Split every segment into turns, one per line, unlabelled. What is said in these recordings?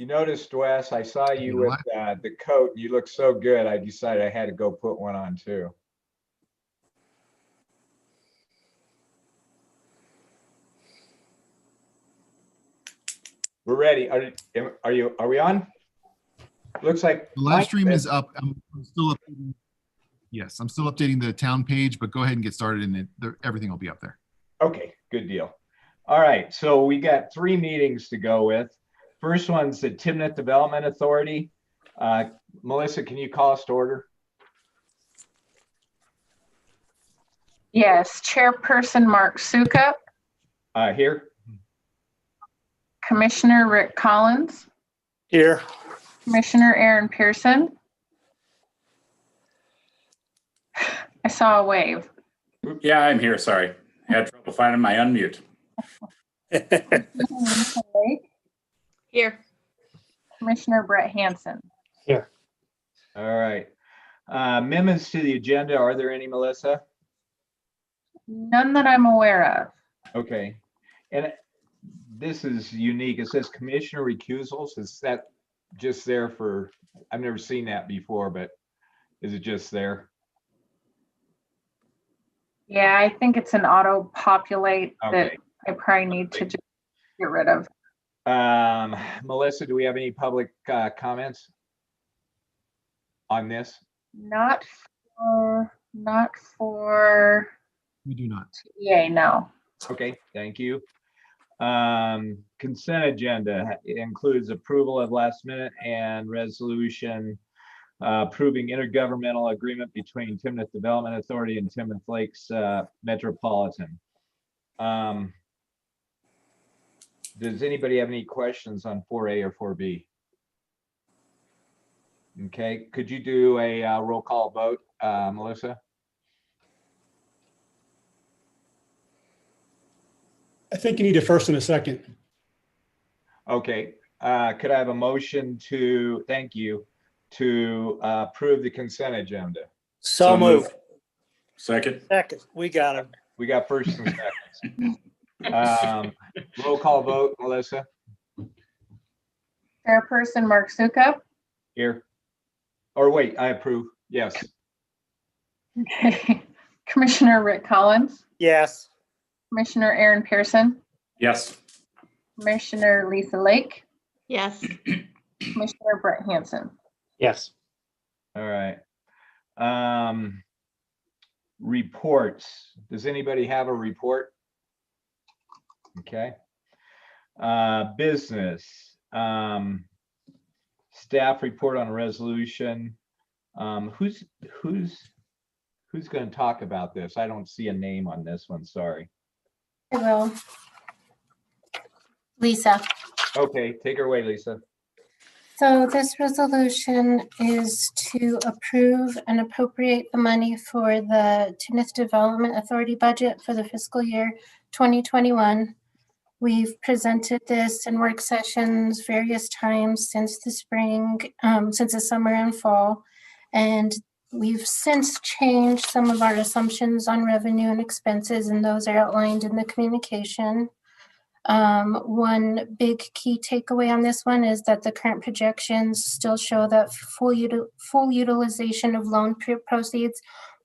You noticed, Wes, I saw you with the coat. You look so good. I decided I had to go put one on too. We're ready. Are we on? Looks like
the live stream is up. I'm still updating. Yes, I'm still updating the town page, but go ahead and get started and everything will be up there.
Okay, good deal. All right, so we got 3 meetings to go with. First one's the Timnath Development Authority. Melissa, can you call us to order?
Yes, Chairperson Mark Sukup,
Here.
Commissioner Rick Collins,
Here.
Commissioner Aaron Pearson. I saw a wave.
Yeah, I'm here. Sorry. I had trouble finding my unmute.
Here. Commissioner Brett Hansen.
Here.
All right. Amendments to the agenda. Are there any, Melissa?
None that I'm aware of.
Okay. And this is unique. It says commissioner recusals. Is that just there for, I've never seen that before, but is it just there?
Yeah, I think it's an auto populate that
Okay.
I probably need to just get rid of.
Melissa, do we have any public comments on this?
Not for
We do not.
TDA, no.
Okay, thank you. Consent agenda includes approval of last minute and resolution approving intergovernmental agreement between Timnath Development Authority and Timnath Lakes Metropolitan. Does anybody have any questions on 4A or 4B? Okay, could you do a roll call vote, Melissa?
I think you need a first and a second.
Okay, could I have a motion to, thank you, to approve the consent agenda?
So moved.
Second.
Second, we got him.
We got first and seconds. Roll call vote, Melissa?
Chairperson Mark Sukup.
Here. Or wait, I approve. Yes.
Okay. Commissioner Rick Collins,
Yes.
Commissioner Aaron Pearson,
Yes.
Commissioner Lisa Lake,
Yes.
Commissioner Brett Hansen.
Yes.
All right. Reports. Does anybody have a report? Okay. Business. Staff report on a resolution. Who's going to talk about this? I don't see a name on this one. Sorry.
I will. Lisa.
Okay, take her away, Lisa.
So this resolution is to approve and appropriate the money for the Timnath Development Authority budget for the fiscal year 2021. We've presented this in work sessions various times since the spring, since the summer and fall, and we've since changed some of our assumptions on revenue and expenses, and those are outlined in the communication. One big key takeaway on this one is that the current projections still show that full utilization of loan proceeds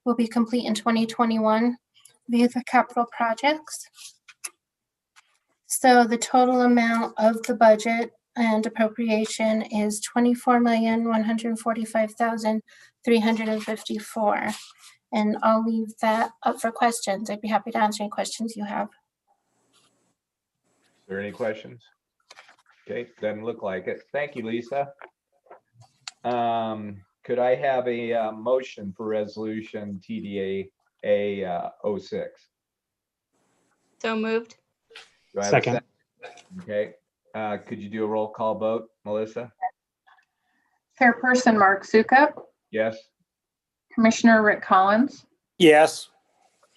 will be complete in 2021 via the capital projects. So the total amount of the budget and appropriation is $24,145,354. And I'll leave that up for questions. I'd be happy to answer any questions you have.
Is there any questions? Okay, doesn't look like it. Thank you, Lisa. Could I have a motion for resolution TDA 06?
So moved.
Do I have a
Second.
Okay, could you do a roll call vote, Melissa?
Chairperson Mark Sukup,
Yes.
Commissioner Rick Collins,
Yes.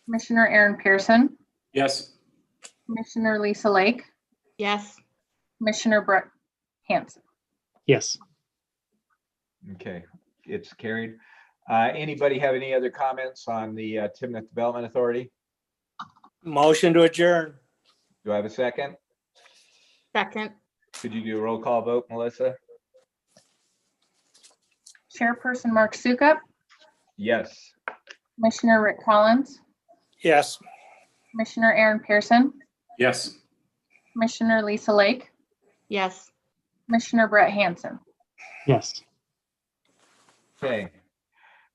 Commissioner Aaron Pearson,
Yes.
Commissioner Lisa Lake,
Yes.
Commissioner Brett Hansen.
Yes.
Okay, it's carried. Anybody have any other comments on the Timnath Development Authority?
Motion to adjourn.
Do I have a second?
Second.
Could you do a roll call vote, Melissa?
Chairperson Mark Sukup,
Yes.
Commissioner Rick Collins,
Yes.
Commissioner Aaron Pearson,
Yes.
Commissioner Lisa Lake,
Yes.
Commissioner Brett Hansen.
Yes.
Okay.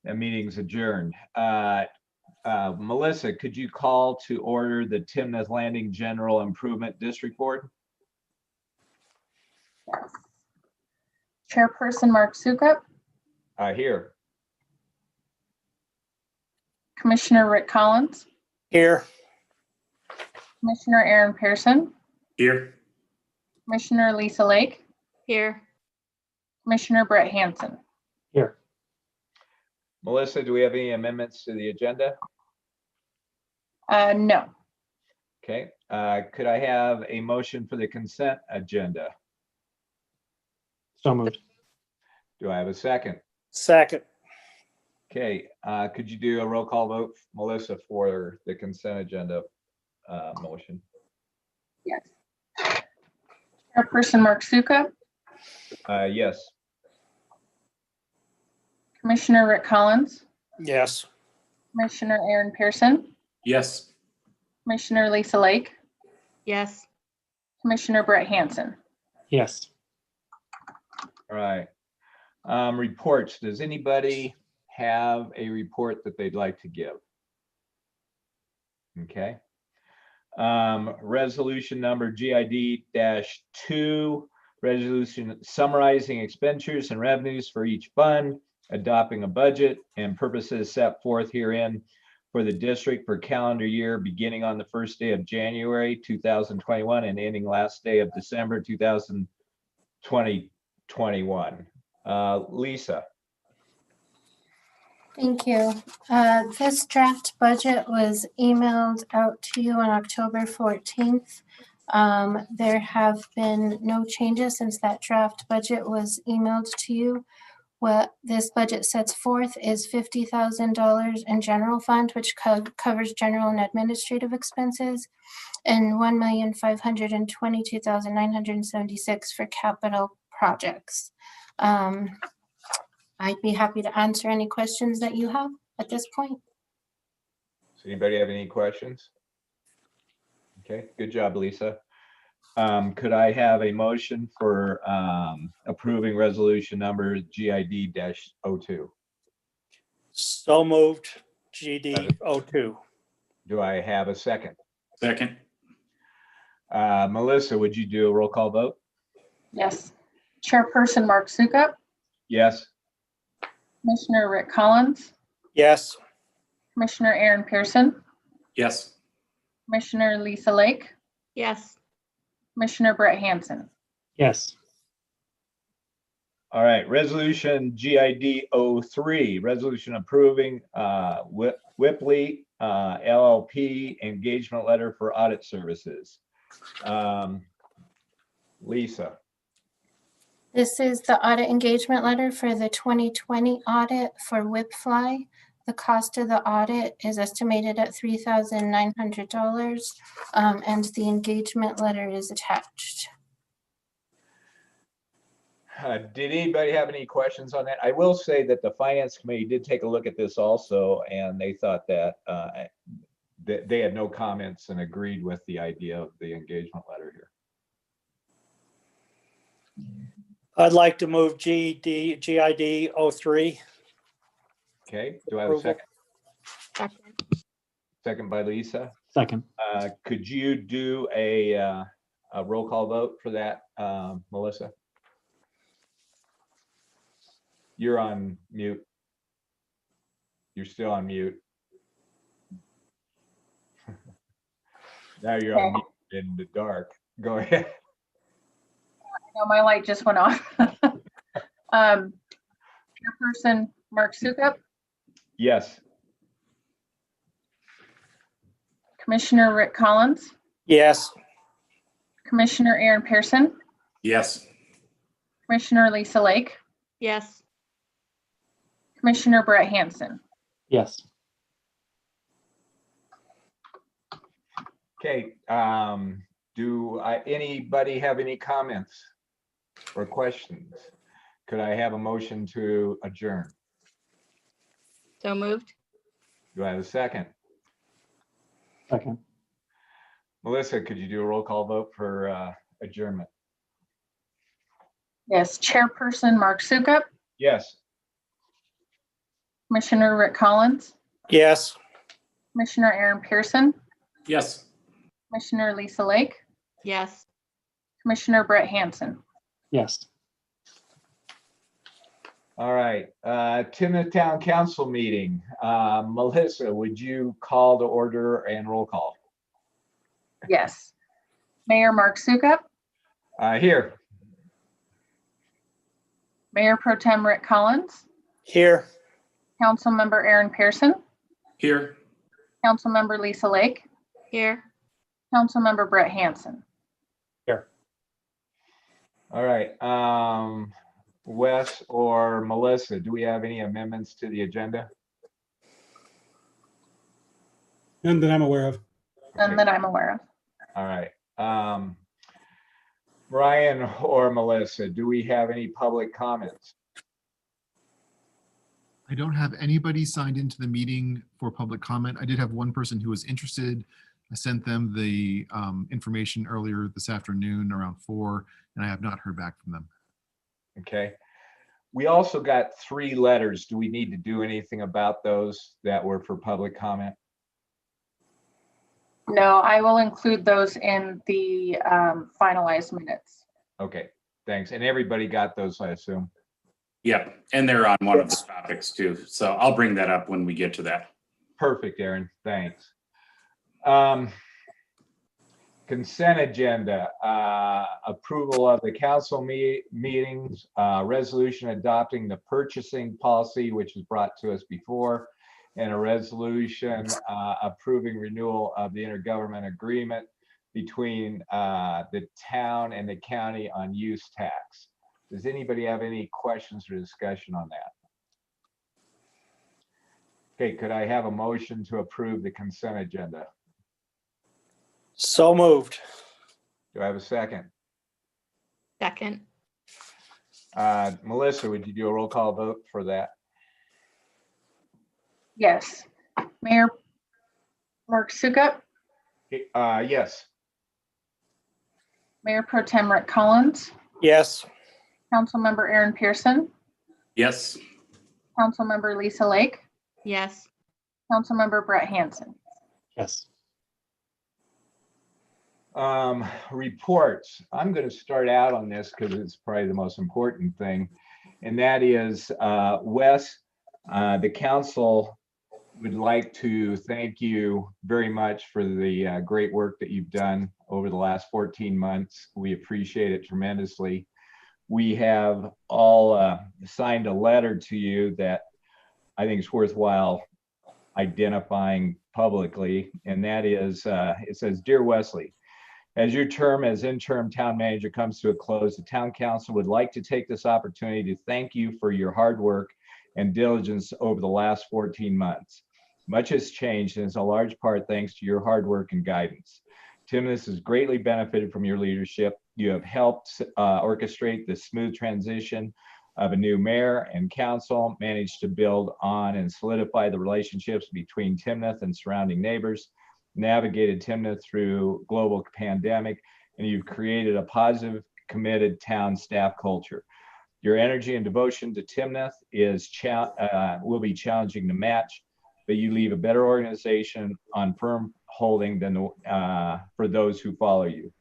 That meeting's adjourned. Melissa, could you call to order the Timnath Landing General Improvement District Board?
Yes. Chairperson Mark Sukup,
Here.
Commissioner Rick Collins,
Here.
Commissioner Aaron Pearson,
Here.
Commissioner Lisa Lake,
Here.
Commissioner Brett Hansen.
Here.
Melissa, do we have any amendments to the agenda?
No.
Okay. Could I have a motion for the consent agenda?
So moved.
Do I have a second?
Second.
Okay. Could you do a roll call vote, Melissa, for the consent agenda motion?
Yes. Chairperson Mark Sukup,
Yes.
Commissioner Rick Collins,
Yes.
Commissioner Aaron Pearson,
Yes.
Commissioner Lisa Lake,
Yes.
Commissioner Brett Hansen.
Yes.
All right. Reports. Does anybody have a report that they'd like to give? Okay. Resolution number GID-2, resolution summarizing expenditures and revenues for each fund, adopting a budget and purposes set forth herein for the district for calendar year beginning on the first day of January 2021 and ending last day of December 2021. Lisa.
Thank you. This draft budget was emailed out to you on October 14th. There have been no changes since that draft budget was emailed to you. What this budget sets forth is $50,000 in general fund, which covers general and administrative expenses, and $1,522,976 for capital projects. I'd be happy to answer any questions that you have at this point.
Does anybody have any questions? Okay, good job, Lisa. Could I have a motion for approving resolution number GID-02?
So moved. GD-02.
Do I have a second?
Second.
Melissa, would you do a roll call vote?
Yes. Chairperson Mark Sukup,
Yes.
Commissioner Rick Collins,
Yes.
Commissioner Aaron Pearson,
Yes.
Commissioner Lisa Lake,
Yes.
Commissioner Brett Hansen.
Yes.
All right, resolution GID-03, resolution approving Whipley LLP engagement letter for audit services. Lisa.
This is the audit engagement letter for the 2020 audit for Whipfly. The cost of the audit is estimated at $3,900, and the engagement letter is attached.
Did anybody have any questions on that? I will say that the finance committee did take a look at this also, and they thought that they had no comments and agreed with the idea of the engagement letter here.
I'd like to move GID-03.
Okay, do I have a
Approval.
second?
Second.
Second by Lisa.
Second.
Could you do a roll call vote for that, Melissa? You're on mute. You're still on mute. Now you're on mute in the dark. Go ahead.
No, my light just went off. Chairperson Mark Sukup,
Yes.
Commissioner Rick Collins,
Yes.
Commissioner Aaron Pearson,
Yes.
Commissioner Lisa Lake,
Yes.
Commissioner Brett Hansen.
Yes.
Okay. Do anybody have any comments or questions? Could I have a motion to adjourn?
So moved.
Do I have a second?
Second.
Melissa, could you do a roll call vote for adjournment?
Yes, Chairperson Mark Sukup,
Yes.
Commissioner Rick Collins,
Yes.
Commissioner Aaron Pearson,
Yes.
Commissioner Lisa Lake,
Yes.
Commissioner Brett Hansen.
Yes.
All right, Timnath Town Council meeting. Melissa, would you call to order and roll call?
Yes. Mayor Mark Sukup,
Here.
Mayor Pro Tem Rick Collins,
Here.
Councilmember Aaron Pearson,
Here.
Councilmember Lisa Lake,
Here.
Councilmember Brett Hansen.
All right, Wes or Melissa, do we have any amendments to the agenda?
None that I'm aware of.
None that I'm aware of.
All right. Brian or Melissa, do we have any public comments?
I don't have anybody signed into the meeting for public comment. I did have one person who was interested. I sent them the information earlier this afternoon around 4, and I have not heard back from them.
Okay. We also got 3 letters. Do we need to do anything about those that were for public comment?
No, I will include those in the finalized minutes.
Okay, thanks. And everybody got those, I assume?
Yep. And they're on one of the topics too. So I'll bring that up when we get to that.
Perfect, Aaron. Thanks. Consent agenda, approval of the council meetings, resolution adopting the purchasing policy, which was brought to us before, and a resolution approving renewal of the intergovernment agreement between the town and the county on use tax. Does anybody have any questions or discussion on that? Okay, could I have a motion to approve the consent agenda?
So moved.
Do I have a second?
Second.
Melissa, would you do a roll call vote for that?
Yes. Mayor Mark Sukup,
Yes.
Mayor Pro Tem Rick Collins,
Yes.
Councilmember Aaron Pearson,
Yes.
Councilmember Lisa Lake,
Yes.
Councilmember Brett Hansen.
Yes.
Reports. I'm going to start out on this because it's probably the most important thing. And that is, Wes, the council would like to thank you very much for the great work that you've done over the last 14 months. We appreciate it tremendously. We have all signed a letter to you that I think is worthwhile identifying publicly. And that is, it says, "Dear Wesley, as your term as interim town manager comes to a close, the town council would like to take this opportunity to thank you for your hard work and diligence over the last 14 months. Much has changed, and it's a large part thanks to your hard work and guidance. Timnath has greatly benefited from your leadership. You have helped orchestrate the smooth transition of a new mayor and council, managed to build on and solidify the relationships between Timnath and surrounding neighbors, navigated Timnath through global pandemic, and you've created a positive, committed town staff culture. Your energy and devotion to Timnath will be challenging to match, but you leave a better organization on firm holding than for those who follow you.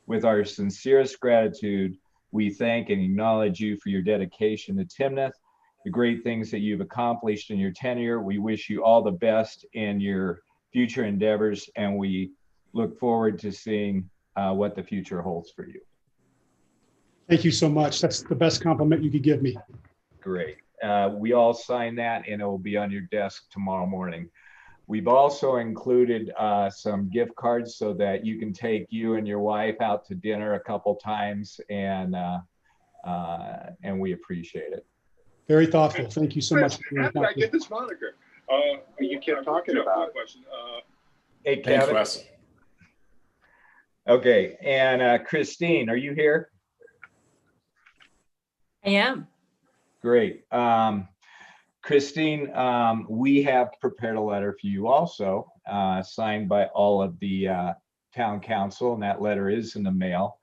With our sincerest gratitude, we thank and acknowledge you for your dedication to Timnath, the great things that you've accomplished in your tenure. We wish you all the best in your future endeavors, and we look forward to seeing what the future holds for you."
Thank you so much. That's the best compliment you could give me.
Great. We all sign that, and it will be on your desk tomorrow morning. We've also included some gift cards so that you can take you and your wife out to dinner a couple times, and we appreciate it.
Very thoughtful. Thank you so much.
How did I get this moniker? You kept talking about it.
Hey,
Thanks,
Kevin.
Wes.
Okay, and Christine, are you here?
I am.
Great. Christine, we have prepared a letter for you also, signed by all of the town council, and that letter is in the mail.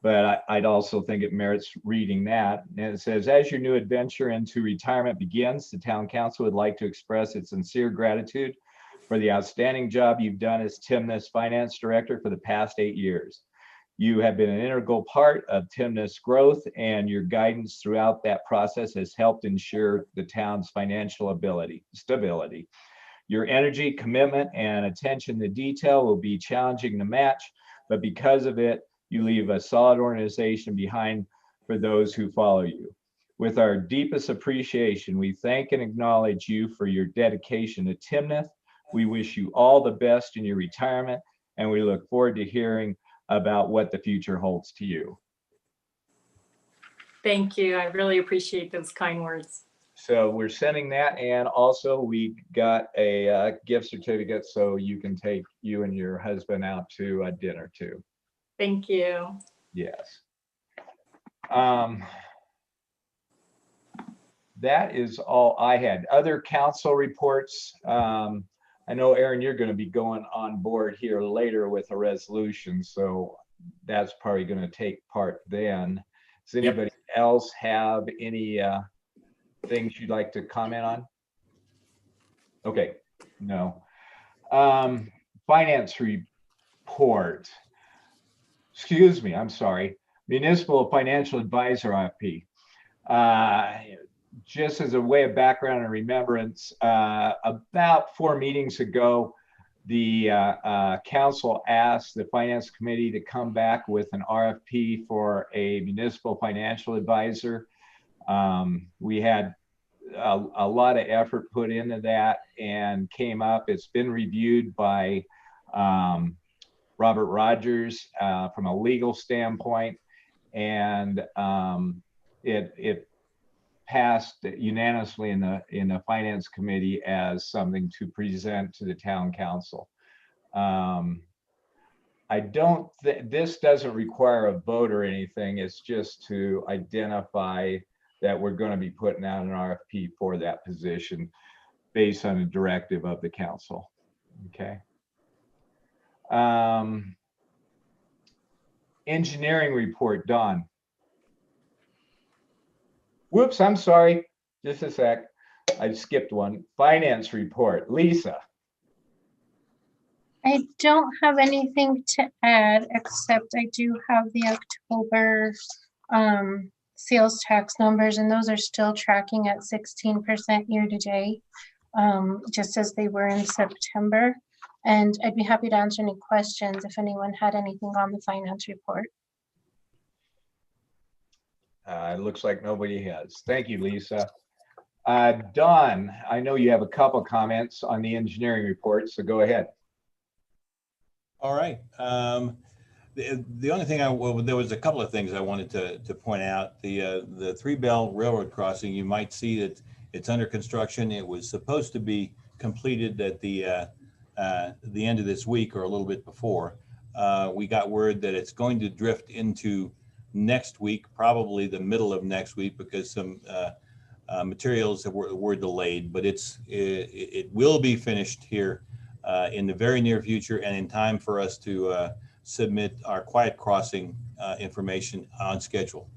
But I'd also think it merits reading that. And it says, as your new adventure into retirement begins, the town council would like to express its sincere gratitude for the outstanding job you've done as Timnath's finance director for the past 8 years. You have been an integral part of Timnath's growth, and your guidance throughout that process has helped ensure the town's financial stability. Your energy, commitment, and attention to detail will be challenging to match, but because of it, you leave a solid organization behind for those who follow you. With our deepest appreciation, we thank and acknowledge you for your dedication to Timnath. We wish you all the best in your retirement, and we look forward to hearing about what the future holds to you.
Thank you. I really appreciate those kind words.
So we're sending that, and also we got a gift certificate so you can take you and your husband out to dinner too.
Thank you.
Yes. That is all I had. Other council reports. I know, Aaron, you're going to be going on board here later with a resolution, so that's probably going to take part then. Does anybody else have any things you'd like to comment on? Okay, no. Finance report. Excuse me, I'm sorry. Municipal Financial Advisor RFP. Just as a way of background and remembrance, about 4 meetings ago, the council asked the finance committee to come back with an RFP for a municipal financial advisor. We had a lot of effort put into that and came up. It's been reviewed by Robert Rogers from a legal standpoint, and it passed unanimously in the finance committee as something to present to the town council. This doesn't require a vote or anything. It's just to identify that we're going to be putting out an RFP for that position based on a directive of the council. Okay. Engineering report, Don. Whoops, I'm sorry. Just a sec. I skipped one. Finance report, Lisa.
I don't have anything to add, except I do have the October sales tax numbers, and those are still tracking at 16% year to date, just as they were in September. And I'd be happy to answer any questions if anyone had anything on the finance report.
It looks like nobody has. Thank you, Lisa. Don, I know you have a couple comments on the engineering report, so go ahead.
All right. The only thing there was a couple of things I wanted to point out. The 3 Bell Railroad crossing, you might see that it's under construction. It was supposed to be completed at the end of this week or a little bit before. We got word that it's going to drift into next week, probably the middle of next week, because some materials were delayed, but it will be finished here in the very near future and in time for us to submit our quiet crossing information on schedule.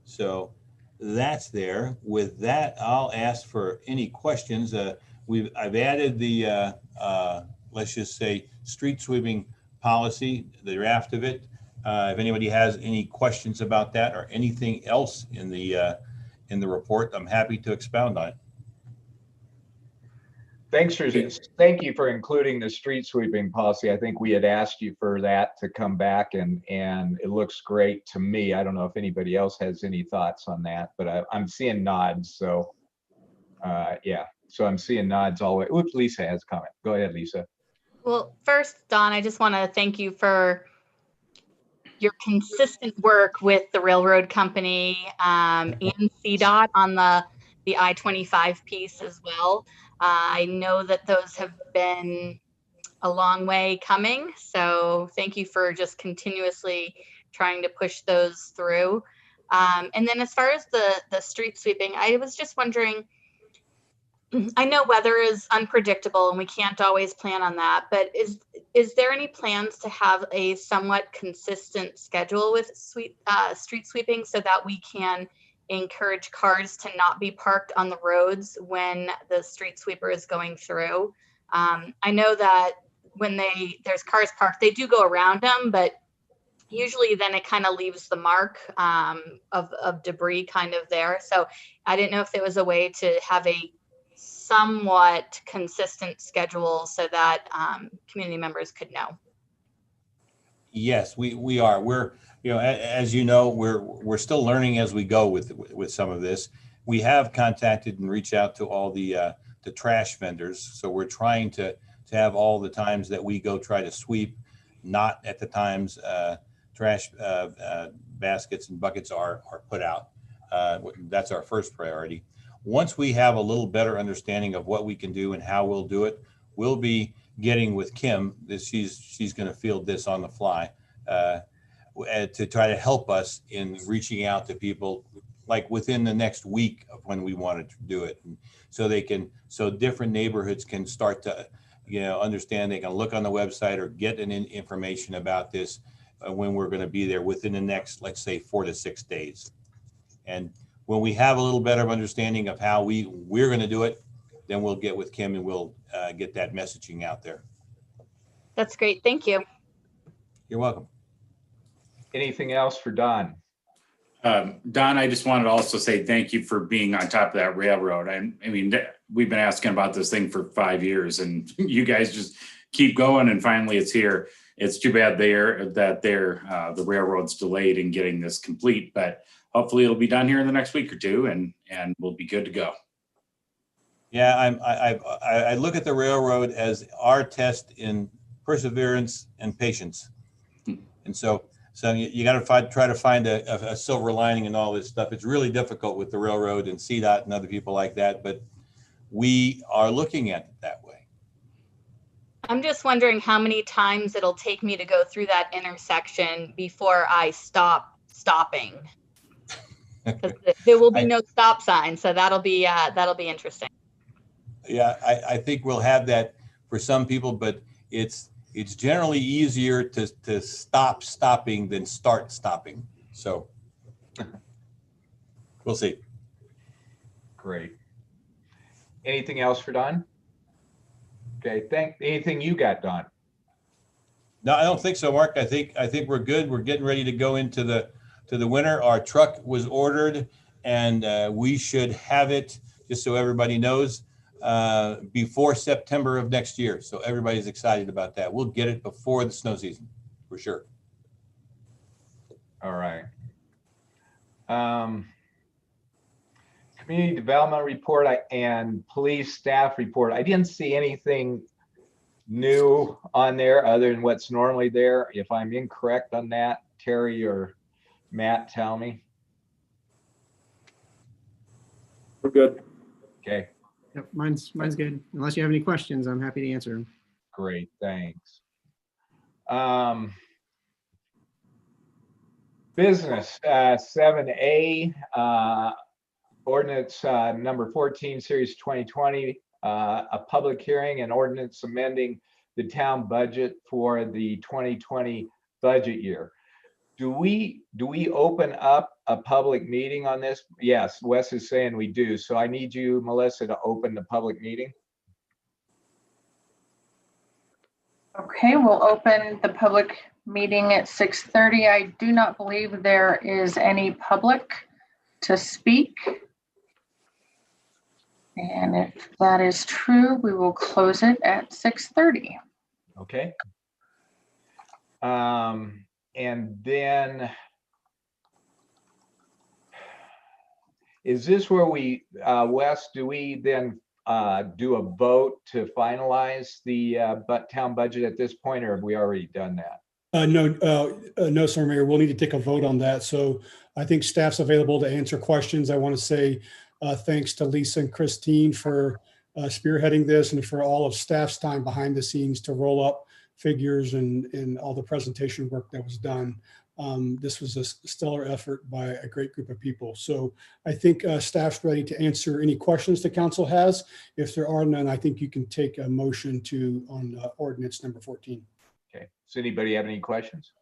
So that's there. With that, I'll ask for any questions. I've added the let's just say street sweeping policy, the draft of it. If anybody has any questions about that or anything else in the report, I'm happy to expound on it.
Thank you for including the street sweeping policy. I think we had asked you for that to come back, and it looks great to me. I don't know if anybody else has any thoughts on that, but I'm seeing nods. So yeah, so I'm seeing nods all the way. Oops, Lisa has a comment. Go ahead, Lisa.
Well, first, Don, I just want to thank you for your consistent work with the railroad company and CDOT on the I-25 piece as well. I know that those have been a long way coming, so thank you for just continuously trying to push those through. And then as far as the street sweeping, I was just wondering, I know weather is unpredictable and we can't always plan on that, but is there any plans to have a somewhat consistent schedule with street sweeping so that we can encourage cars to not be parked on the roads when the street sweeper is going through? I know that when there's cars parked, they do go around them, but usually then it kind of leaves the mark of debris kind of there. So I didn't know if there was a way to have a somewhat consistent schedule so that community members could know.
Yes, we are. We're, as you know, we're still learning as we go with some of this. We have contacted and reached out to all the trash vendors. So we're trying to have all the times that we go try to sweep, not at the times trash baskets and buckets are put out. That's our first priority. Once we have a little better understanding of what we can do and how we'll do it, we'll be getting with Kim. She's going to field this on the fly to try to help us in reaching out to people like within the next week of when we wanted to do it, and so different neighborhoods can start to understand. They can look on the website or get information about this when we're going to be there within the next, let's say, 4 to 6 days. And when we have a little better understanding of how we're going to do it, then we'll get with Kim and we'll get that messaging out there.
That's great. Thank you.
You're welcome.
Anything else for Don?
Don, I just wanted to also say thank you for being on top of that railroad. I mean, we've been asking about this thing for 5 years and you guys just keep going and finally it's here. It's too bad the railroad's delayed in getting this complete, but hopefully it'll be done here in the next week or two and we'll be good to go.
Yeah, I look at the railroad as our test in perseverance and patience. And so you got to try to find a silver lining in all this stuff. It's really difficult with the railroad and CDOT and other people like that, but we are looking at it that way.
I'm just wondering how many times it'll take me to go through that intersection before I stopping. There will be no stop sign, so that'll be interesting.
Yeah, I think we'll have that for some people, but it's generally easier to stop stopping than start stopping. So we'll see.
Great. Anything else for Don? Okay, anything you got, Don?
No, I don't think so, Mark. I think we're good. We're getting ready to go into the winter. Our truck was ordered and we should have it, just so everybody knows, before September of next year. So everybody's excited about that. We'll get it before the snow season for sure.
All right. Community development report and police staff report. I didn't see anything new on there other than what's normally there. If I'm incorrect on that, Terry or Matt, tell me.
We're good.
Okay,
Yep, mine's good. Unless you have any questions, I'm happy to answer them.
great, thanks. Business 7A, ordinance number 14, series 2020, a public hearing and ordinance amending the town budget for the 2020 budget year. Do we open up a public meeting on this? Yes, Wes is saying we do. So I need you, Melissa, to open the public meeting.
Okay, we'll open the public meeting at 6:30. I do not believe there is any public to speak. And if that is true, we will close it at 6:30.
Okay. And then is this where we, Wes, do we then do a vote to finalize the town budget at this point, or have we already done that?
No, sir, Mayor. We'll need to take a vote on that. So I think staff's available to answer questions. I want to say thanks to Lisa and Christine for spearheading this and for all of staff's time behind the scenes to roll up figures and all the presentation work that was done. This was a stellar effort by a great group of people. So I think staff's ready to answer any questions the council has. If there are none, I think you can take a motion on ordinance number 14.
Okay, does anybody have any questions?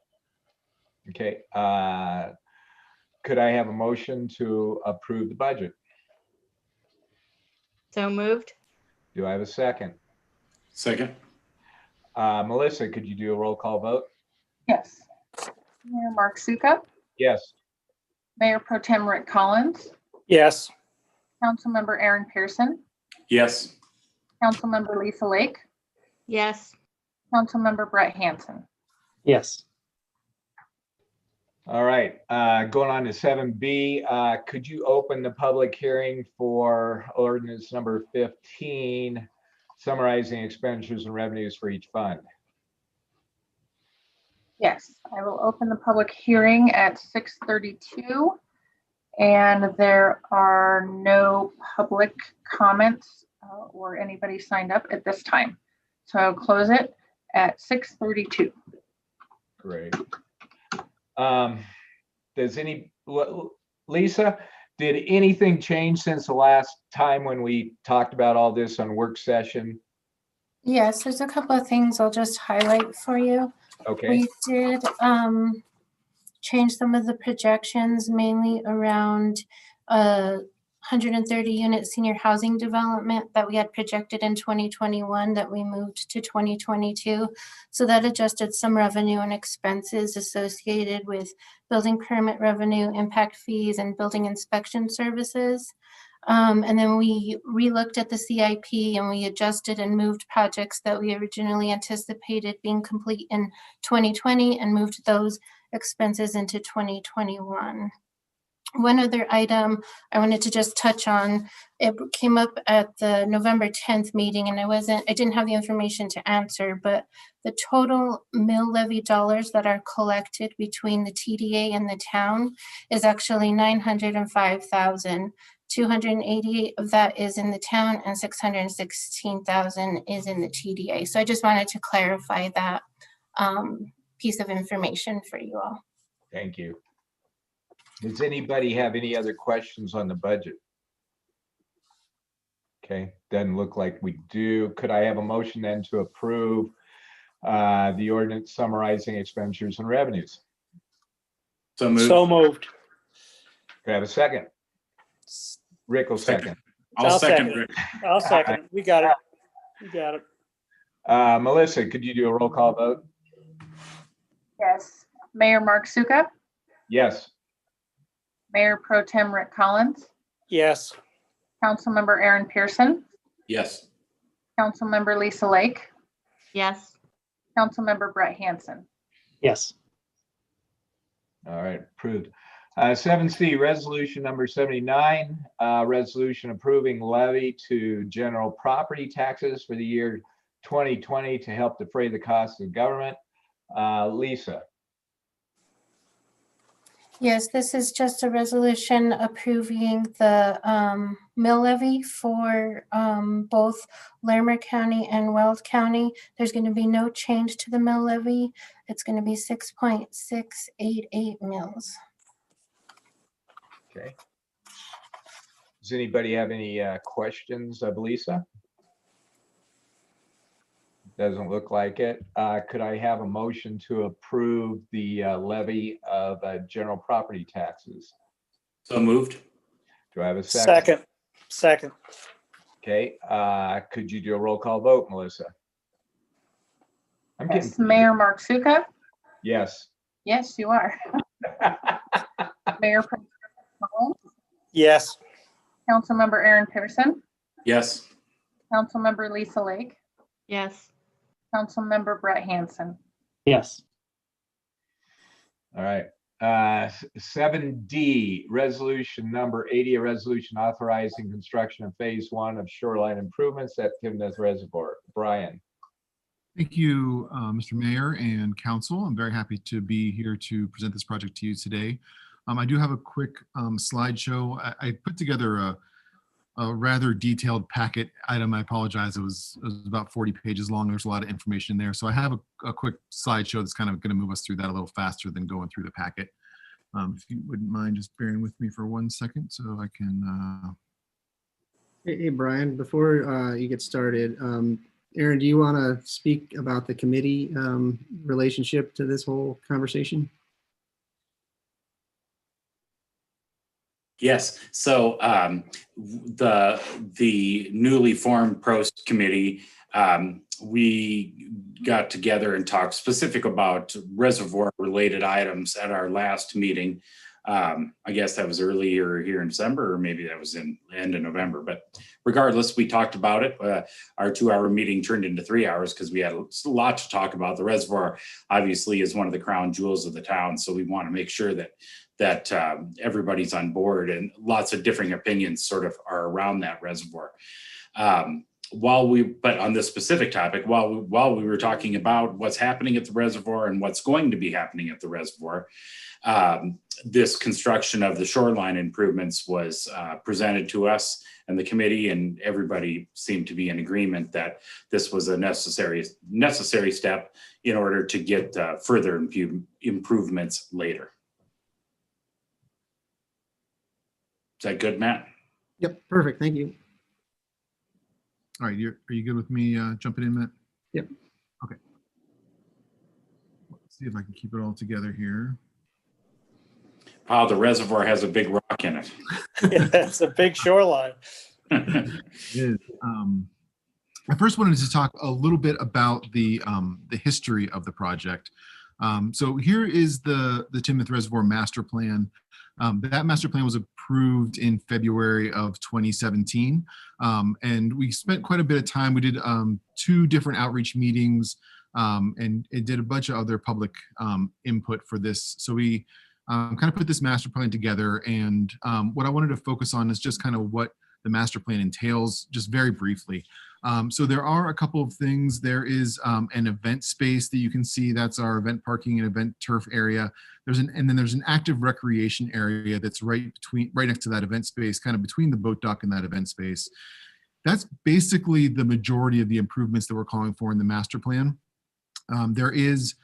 Okay, could I have a motion to approve the budget?
So moved.
Do I have a second?
Second.
Melissa, could you do a roll call vote?
Yes. Mayor Mark Sukup,
Yes.
Mayor Pro Tem Rick Collins,
Yes.
Councilmember Aaron Pearson,
Yes.
Councilmember Lisa Lake,
Yes.
Councilmember Brett Hansen.
Yes.
All right, going on to 7B, could you open the public hearing for ordinance number 15, summarizing expenditures and revenues for each fund?
Yes, I will open the public hearing at 6:32, and there are no public comments or anybody signed up at this time. So I'll close it at 6:32.
Great. Lisa, did anything change since the last time when we talked about all this on work session?
Yes, there's a couple of things I'll just highlight for you.
Okay,
We did change some of the projections, mainly around 130 unit senior housing development that we had projected in 2021 that we moved to 2022. So that adjusted some revenue and expenses associated with building permit revenue, impact fees, and building inspection services. And then we relooked at the CIP and we adjusted and moved projects that we originally anticipated being complete in 2020 and moved those expenses into 2021. One other item I wanted to just touch on, it came up at the November 10th meeting and I didn't have the information to answer, but the total mill levy dollars that are collected between the TDA and the town is actually $905,000. 288 of that is in the town and 616,000 is in the TDA. So I just wanted to clarify that piece of information for you all.
thank you. Does anybody have any other questions on the budget? Okay, doesn't look like we do. Could I have a motion then to approve the ordinance summarizing expenditures and revenues?
So moved.
So moved.
Could I have a second? Rick will second.
I'll second Rick.
I'll second. We got it. We got it.
Melissa, could you do a roll call vote?
Yes. Mayor Mark Sukup,
Yes.
Mayor Pro Tem Rick Collins,
Yes.
Councilmember Aaron Pearson,
Yes.
Councilmember Lisa Lake,
Yes.
Councilmember Brett Hansen.
Yes.
All right, approved. 7C, resolution number 79, resolution approving levy to general property taxes for the year 2020 to help defray the costs of government. Lisa.
Yes, this is just a resolution approving the mill levy for both Larimer County and Weld County. There's going to be no change to the mill levy. It's going to be 6.688 mills.
Okay. Does anybody have any questions of Lisa? Doesn't look like it. Could I have a motion to approve the levy of general property taxes?
So moved.
Do I have a second?
Second. Second.
Okay, could you do a roll call vote, Melissa? I'm
Yes,
getting,
Mayor Mark Sukup.
yes.
Yes, you are. Mayor Pro Tem Collins,
Yes.
Councilmember Aaron Pearson,
Yes.
Councilmember Lisa Lake,
Yes.
Councilmember Brett Hansen.
Yes.
All right. 7D, resolution number 80, a resolution authorizing construction of phase 1 of shoreline improvements at Timnath Reservoir. Brian.
Thank you, Mr. Mayor and Council. I'm very happy to be here to present this project to you today. I do have a quick slideshow. I put together a rather detailed packet item. I apologize. It was about 40 pages long. There's a lot of information there. So I have a quick slideshow that's kind of going to move us through that a little faster than going through the packet. If you wouldn't mind just bearing with me for 1 second so I can.
Hey, Brian, before you get started, Aaron, do you want to speak about the committee relationship to this whole conversation?
Yes. So the newly formed PROS committee, we got together and talked specific about reservoir related items at our last meeting. I guess that was earlier here in December, or maybe that was in the end of November. But regardless, we talked about it. Our 2-hour meeting turned into 3 hours because we had a lot to talk about. The reservoir obviously is one of the crown jewels of the town, so we want to make sure that everybody's on board, and lots of differing opinions sort of are around that reservoir. But on this specific topic, while we were talking about what's happening at the reservoir and what's going to be happening at the reservoir, this construction of the shoreline improvements was presented to us and the committee, and everybody seemed to be in agreement that this was a necessary step in order to get further improvements later. Is that good, Matt?
Yep, perfect. Thank you.
All right, are you good with me jumping in, Matt?
Yep.
Okay. Let's see if I can keep it all together here.
Oh, the reservoir has a big rock in it.
Yeah, it's a big shoreline.
It is. I first wanted to talk a little bit about the history of the project. So here is the Timnath Reservoir Master Plan. That master plan was approved in February of 2017. And we spent quite a bit of time. We did 2 different outreach meetings, and it did a bunch of other public input for this. So we kind of put this master plan together. And what I wanted to focus on is just kind of what the master plan entails, just very briefly. So there are a couple of things. There is an event space that you can see. That's our event parking and event turf area. And then there's an active recreation area that's right next to that event space, kind of between the boat dock and that event space. That's basically the majority of the improvements that we're calling for in the master plan. There is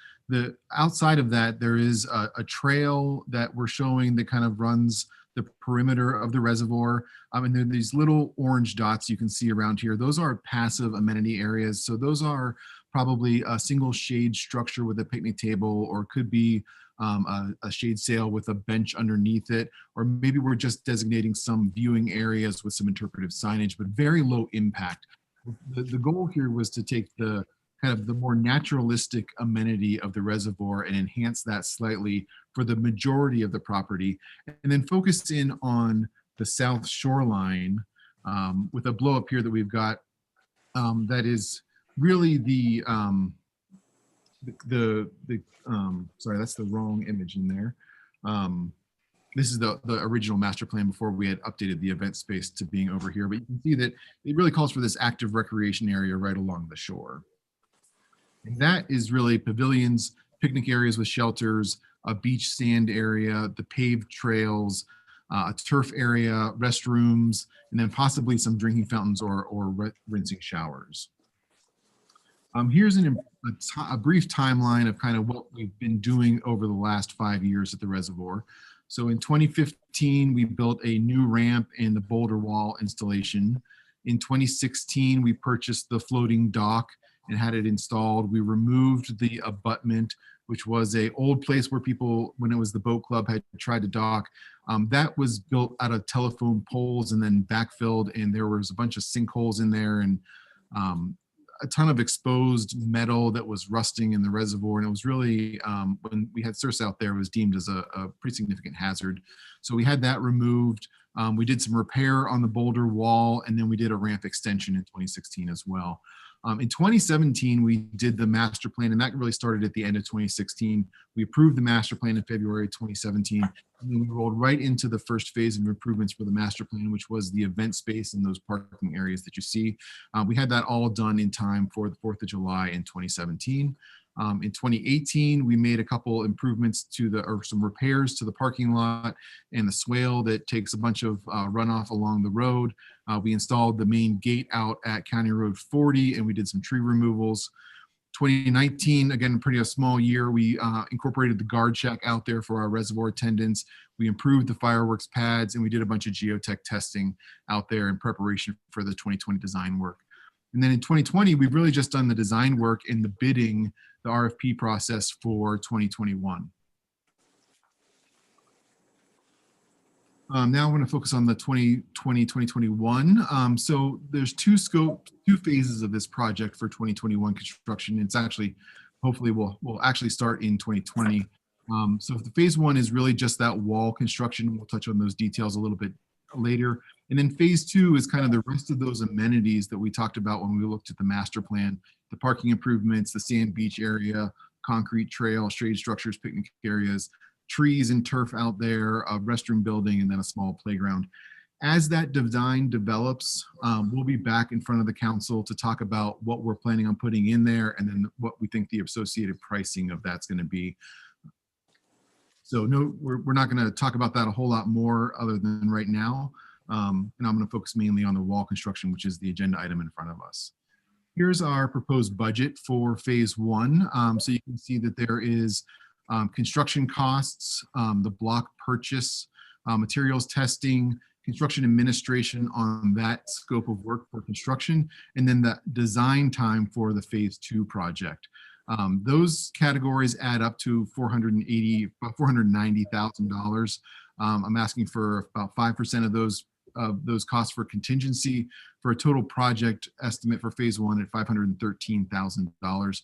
outside of that, there is a trail that we're showing that kind of runs the perimeter of the reservoir. And then these little orange dots you can see around here, those are passive amenity areas. So those are probably a single shade structure with a picnic table, or could be a shade sail with a bench underneath it, or maybe we're just designating some viewing areas with some interpretive signage, but very low impact. The goal here was to take the kind of the more naturalistic amenity of the reservoir and enhance that slightly for the majority of the property, and then focus in on the south shoreline with a blow up here that we've got that is really sorry, that's the wrong image in there. This is the original master plan before we had updated the event space to being over here, but you can see that it really calls for this active recreation area right along the shore. And that is really pavilions, picnic areas with shelters, a beach sand area, the paved trails, a turf area, restrooms, and then possibly some drinking fountains or rinsing showers. Here's a brief timeline of kind of what we've been doing over the last 5 years at the reservoir. So in 2015, we built a new ramp and the boulder wall installation. In 2016, we purchased the floating dock and had it installed. We removed the abutment, which was an old place where people, when it was the boat club, had tried to dock. That was built out of telephone poles and then backfilled, and there was a bunch of sinkholes in there and a ton of exposed metal that was rusting in the reservoir. And it was really, when we had surfs out there, it was deemed as a pretty significant hazard. So we had that removed. We did some repair on the boulder wall, and then we did a ramp extension in 2016 as well. In 2017, we did the master plan, and that really started at the end of 2016. We approved the master plan in February 2017, and then we rolled right into the first phase of improvements for the master plan, which was the event space and those parking areas that you see. We had that all done in time for the 4th of July in 2017. In 2018, we made a couple improvements or some repairs to the parking lot and the swale that takes a bunch of runoff along the road. We installed the main gate out at County Road 40, and we did some tree removals. 2019, again, pretty a small year. We incorporated the guard shack out there for our reservoir attendants. We improved the fireworks pads, and we did a bunch of geotech testing out there in preparation for the 2020 design work. And then in 2020, we've really just done the design work and the bidding, the RFP process for 2021. Now I'm going to focus on the 2020-2021. So there's two phases of this project for 2021 construction. It's actually, hopefully we'll actually start in 2020. So the phase one is really just that wall construction. We'll touch on those details a little bit later. And then phase two is kind of the rest of those amenities that we talked about when we looked at the master plan, the parking improvements, the sand beach area, concrete trail, shade structures, picnic areas, trees and turf out there, a restroom building, and then a small playground. As that design develops, we'll be back in front of the council to talk about what we're planning on putting in there and then what we think the associated pricing of that's going to be. So no, we're not going to talk about that a whole lot more other than right now. And I'm going to focus mainly on the wall construction, which is the agenda item in front of us. Here's our proposed budget for phase one. So you can see that there is construction costs, the block purchase, materials testing, construction administration on that scope of work for construction, and then the design time for the phase two project. Those categories add up to $490,000. I'm asking for about 5% of those costs for contingency, for a total project estimate for phase one at $513,000.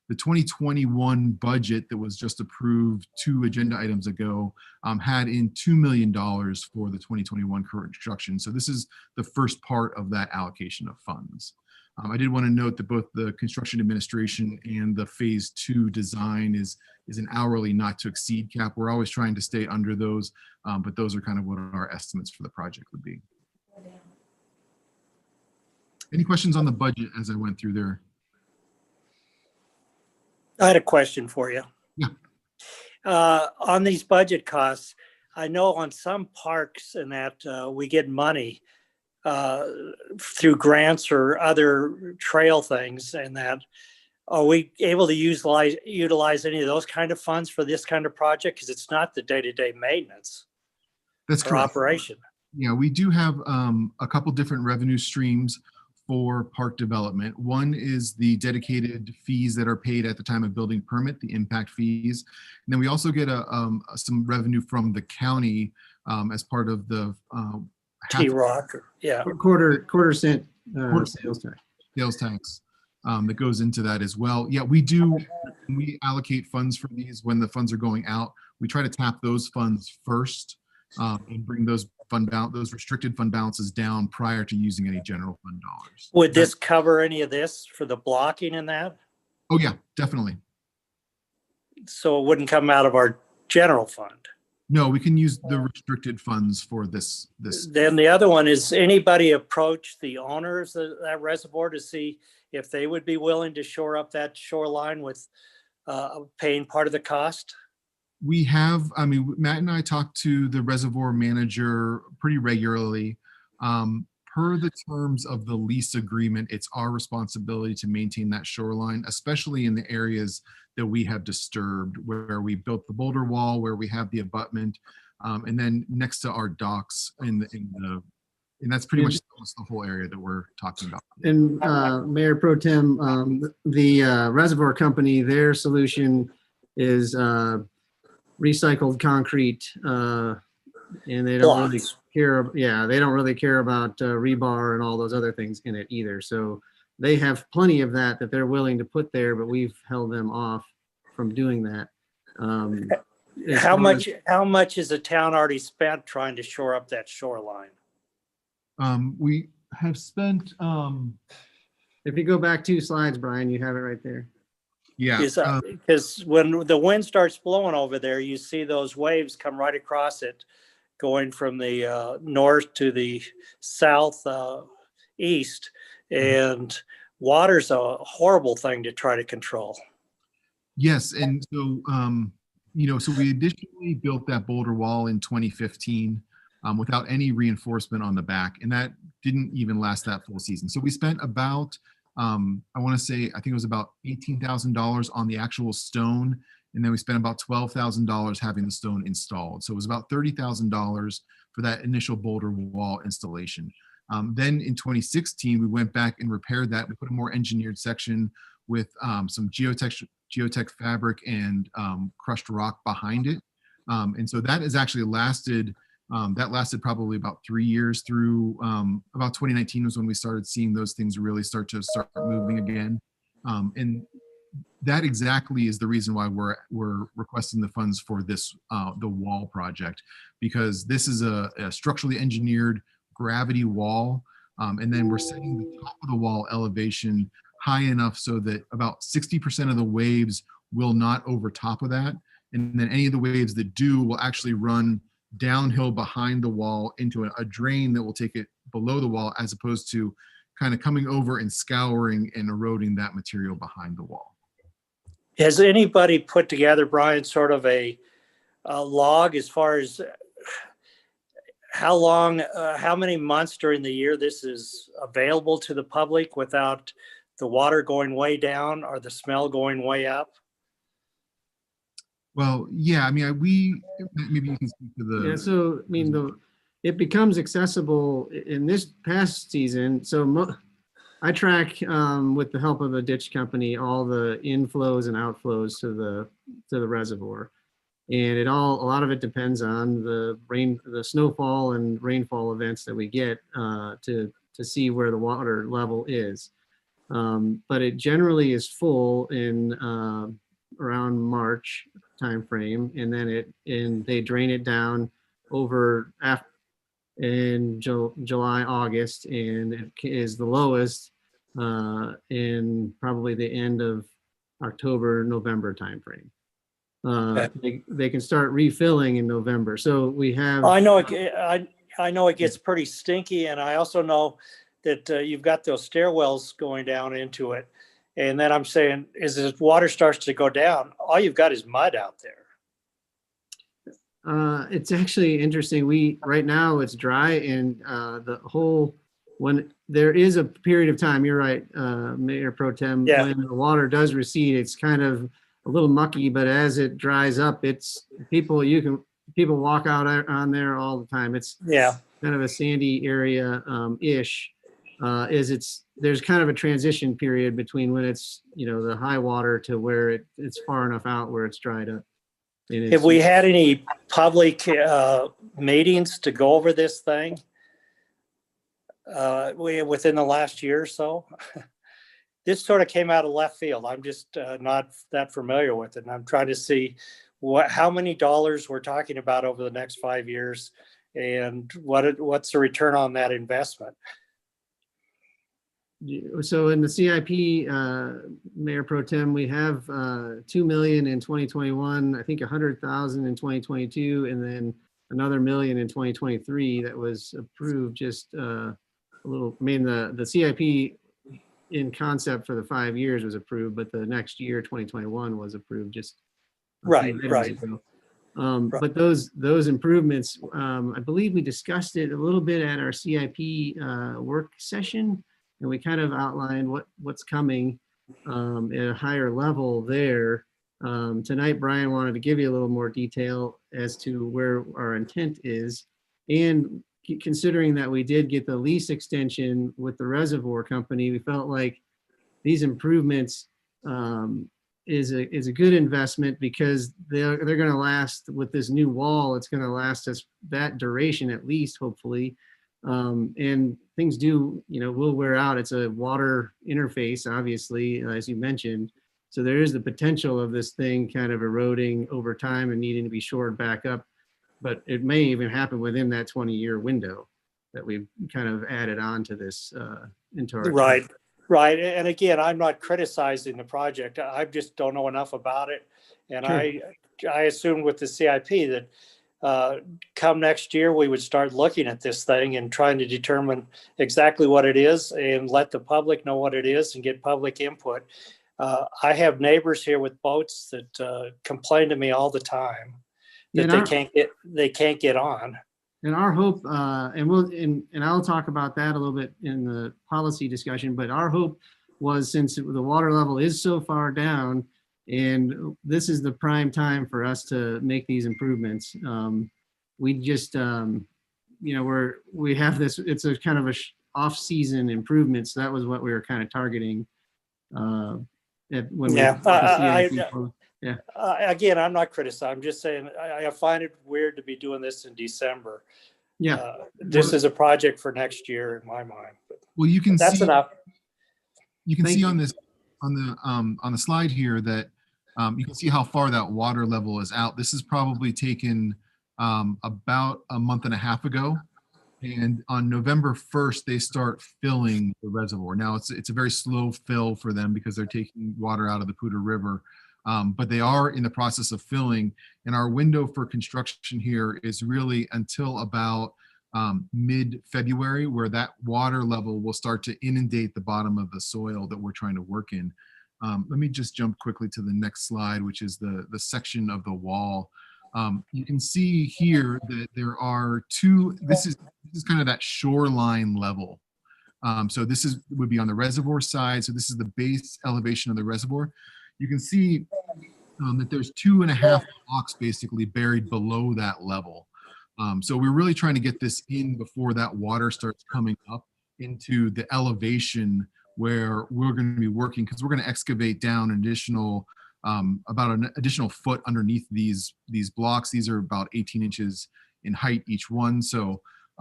The 2021 budget that was just approved 2 agenda items ago had in $2 million for the 2021 construction. So this is the first part of that allocation of funds. I did want to note that both the construction administration and the phase two design is an hourly not to exceed cap. We're always trying to stay under those, but those are kind of what our estimates for the project would be. Any questions on the budget as I went through there?
I had a question for you.
Yeah.
On these budget costs, I know on some parks and that we get money through grants or other trail things, and that are we able to utilize any of those kind of funds for this kind of project? Because it's not the day-to-day maintenance.
That's correct.
Operation.
Yeah, we do have a couple different revenue streams for park development. One is the dedicated fees that are paid at the time of building permit, the impact fees. And then we also get some revenue from the county as part of the
T-Rock, yeah.
Quarter cent sales tax.
Sales tax that goes into that as well. Yeah, we do. We allocate funds for these when the funds are going out. We try to tap those funds first and bring those restricted fund balances down prior to using any general fund dollars.
Would this cover any of this for the blocking and that?
Oh yeah, definitely.
So it wouldn't come out of our general fund?
No, we can use the restricted funds for this.
Then the other one is, anybody approach the owners of that reservoir to see if they would be willing to shore up that shoreline with paying part of the cost?
We have, Matt and I talk to the reservoir manager pretty regularly. Per the terms of the lease agreement, it's our responsibility to maintain that shoreline, especially in the areas that we have disturbed, where we built the boulder wall, where we have the abutment, and then next to our docks and that's pretty much the whole area that we're talking about.
And Mayor Pro Tem, the reservoir company, their solution is recycled concrete, and they don't really care. Yeah, they don't really care about rebar and all those other things in it either. So they have plenty of that they're willing to put there, but we've held them off from doing that.
How much has the town already spent trying to shore up that shoreline?
We have spent.
If you go back 2 slides, Brian, you have it right there.
Yeah.
Because when the wind starts blowing over there, you see those waves come right across it, going from the north to the south east, and water's a horrible thing to try to control.
Yes, and so, so we additionally built that boulder wall in 2015 without any reinforcement on the back, and that didn't even last that full season. So we spent about, I want to say, I think it was about $18,000 on the actual stone, and then we spent about $12,000 having the stone installed. So it was about $30,000 for that initial boulder wall installation. Then in 2016, we went back and repaired that. We put a more engineered section with some geotech fabric and crushed rock behind it. And so that has actually lasted, probably about 3 years through about 2019 was when we started seeing those things really start moving again. And that exactly is the reason why we're requesting the funds for this, the wall project, because this is a structurally engineered gravity wall. And then we're setting the top of the wall elevation high enough so that about 60% of the waves will not over top of that. And then any of the waves that do will actually run downhill behind the wall into a drain that will take it below the wall, as opposed to kind of coming over and scouring and eroding that material behind the wall.
Has anybody put together, Brian, sort of a log as far as how long, how many months during the year this is available to the public without the water going way down or the smell going way up?
Well, yeah, I mean, maybe you can speak to the.
Yeah, so, I mean, it becomes accessible in this past season. So I track, with the help of a ditch company, all the inflows and outflows to the reservoir. And a lot of it depends on the snowfall and rainfall events that we get to see where the water level is. But it generally is full in around March timeframe, and then they drain it down over in July, August, and it is the lowest in probably the end of October, November timeframe. They can start refilling in November. So we have.
I know it gets pretty stinky, and I also know that you've got those stairwells going down into it. And then I'm saying, as the water starts to go down, all you've got is mud out there.
It's actually interesting. Right now it's dry, and when there is a period of time, you're right, Mayor Pro Tem,
yeah,
when the water does recede, it's kind of a little mucky, but as it dries up, people walk out on there all the time. It's kind of a sandy area ish. There's kind of a transition period between when it's the high water to where it's far enough out where it's dried up.
Have we had any public meetings to go over this thing within the last year or so? This sort of came out of left field. I'm just not that familiar with it, and I'm trying to see how many dollars we're talking about over the next 5 years, and what's the return on that investment.
So in the CIP, Mayor Pro Tem, we have $2 million in 2021, I think 100,000 in 2022, and then another $1 million in 2023 that was approved just a little. I mean, the CIP in concept for the 5 years was approved, but the next year, 2021, was approved just
right.
ago. But those improvements, I believe we discussed it a little bit at our CIP work session. And we kind of outlined what's coming at a higher level there. Tonight, Brian wanted to give you a little more detail as to where our intent is. And considering that we did get the lease extension with the Reservoir company, we felt like these improvements is a good investment, because they're going to last with this new wall. It's going to last us that duration at least, hopefully. And things will wear out. It's a water interface, obviously, as you mentioned. So there is the potential of this thing kind of eroding over time and needing to be shored back up. But it may even happen within that 20-year window that we've kind of added on to this into our.
Right. And again, I'm not criticizing the project. I just don't know enough about it. And sure. I assumed with the CIP that come next year, we would start looking at this thing and trying to determine exactly what it is and let the public know what it is and get public input. I have neighbors here with boats that complain to me all the time that they can't get on.
And our hope, and I'll talk about that a little bit in the policy discussion, but our hope was, since the water level is so far down, and this is the prime time for us to make these improvements. We just, we have this, it's a kind of a off-season improvement. So that was what we were kind of targeting.
Again, I'm not criticizing. I'm just saying I find it weird to be doing this in December.
Yeah.
This is a project for next year in my mind. But
well, you can
that's
see
enough.
You can see on this on the slide here that you can see how far that water level is out. This is probably taken about a month and a half ago. And on November 1st, they start filling the reservoir. Now, it's a very slow fill for them because they're taking water out of the Poudre River. But they are in the process of filling. And our window for construction here is really until about mid-February, where that water level will start to inundate the bottom of the soil that we're trying to work in. Let me just jump quickly to the next slide, which is the section of the wall. You can see here that there are two, this is kind of that shoreline level. So this would be on the reservoir side. So this is the base elevation of the reservoir. You can see that there's 2.5 blocks basically buried below that level. So we're really trying to get this in before that water starts coming up into the elevation where we're going to be working, because we're going to excavate down an additional about an additional foot underneath these blocks. These are about 18 inches in height each one. So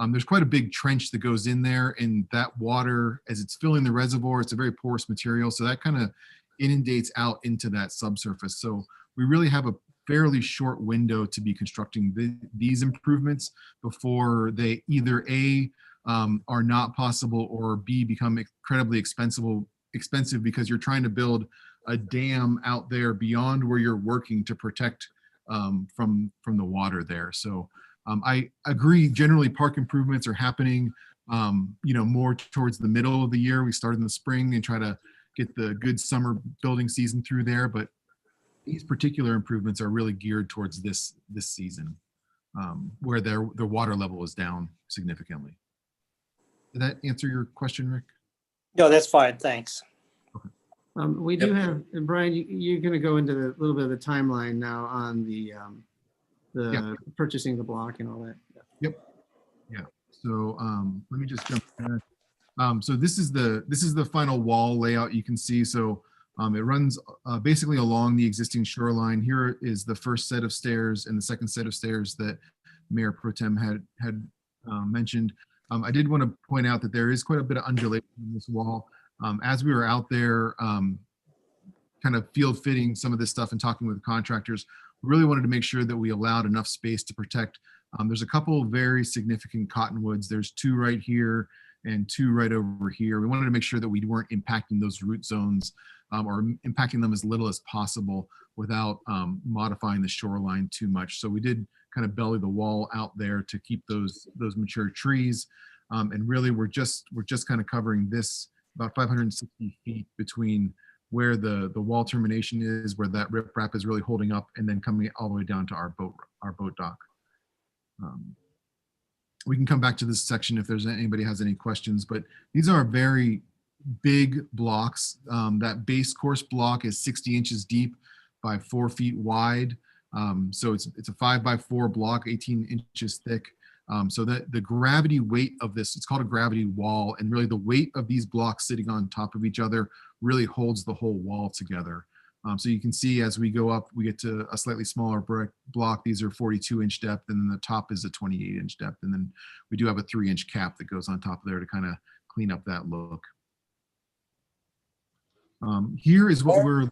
there's quite a big trench that goes in there, and that water, as it's filling the reservoir, it's a very porous material. So that kind of inundates out into that subsurface. So we really have a fairly short window to be constructing these improvements before they either A, are not possible, or B, become incredibly expensive because you're trying to build a dam out there beyond where you're working to protect from the water there. So I agree, generally park improvements are happening more towards the middle of the year. We start in the spring and try to get the good summer building season through there, but these particular improvements are really geared towards this season, where their water level is down significantly. Did that answer your question, Rick?
No, that's fine. Thanks.
We do have, and Brian, you're going to go into a little bit of the timeline now on the purchasing the block and all that.
Yep. Yeah. So let me just jump there. So this is the final wall layout you can see. So it runs basically along the existing shoreline. Here is the first set of stairs and the second set of stairs that Mayor Pro Tem had mentioned. I did want to point out that there is quite a bit of undulation in this wall. As we were out there kind of field fitting some of this stuff and talking with contractors, we really wanted to make sure that we allowed enough space to protect. There's a couple of very significant cottonwoods. There's 2 right here and 2 right over here. We wanted to make sure that we weren't impacting those root zones or impacting them as little as possible without modifying the shoreline too much. So we did kind of belly the wall out there to keep those mature trees. And really we're just kind of covering this about 560 feet between where the wall termination is, where that riprap is really holding up, and then coming all the way down to our boat dock. We can come back to this section if there's anybody has any questions, but these are very big blocks. That base course block is 60 inches deep by 4 feet wide. So it's a 5x4 block, 18 inches thick. So that the gravity weight of this, it's called a gravity wall, and really the weight of these blocks sitting on top of each other really holds the whole wall together. So you can see as we go up, we get to a slightly smaller brick block. These are 42-inch depth, and then the top is a 28-inch depth. And then we do have a 3-inch cap that goes on top of there to kind of clean up that look. Here's what we're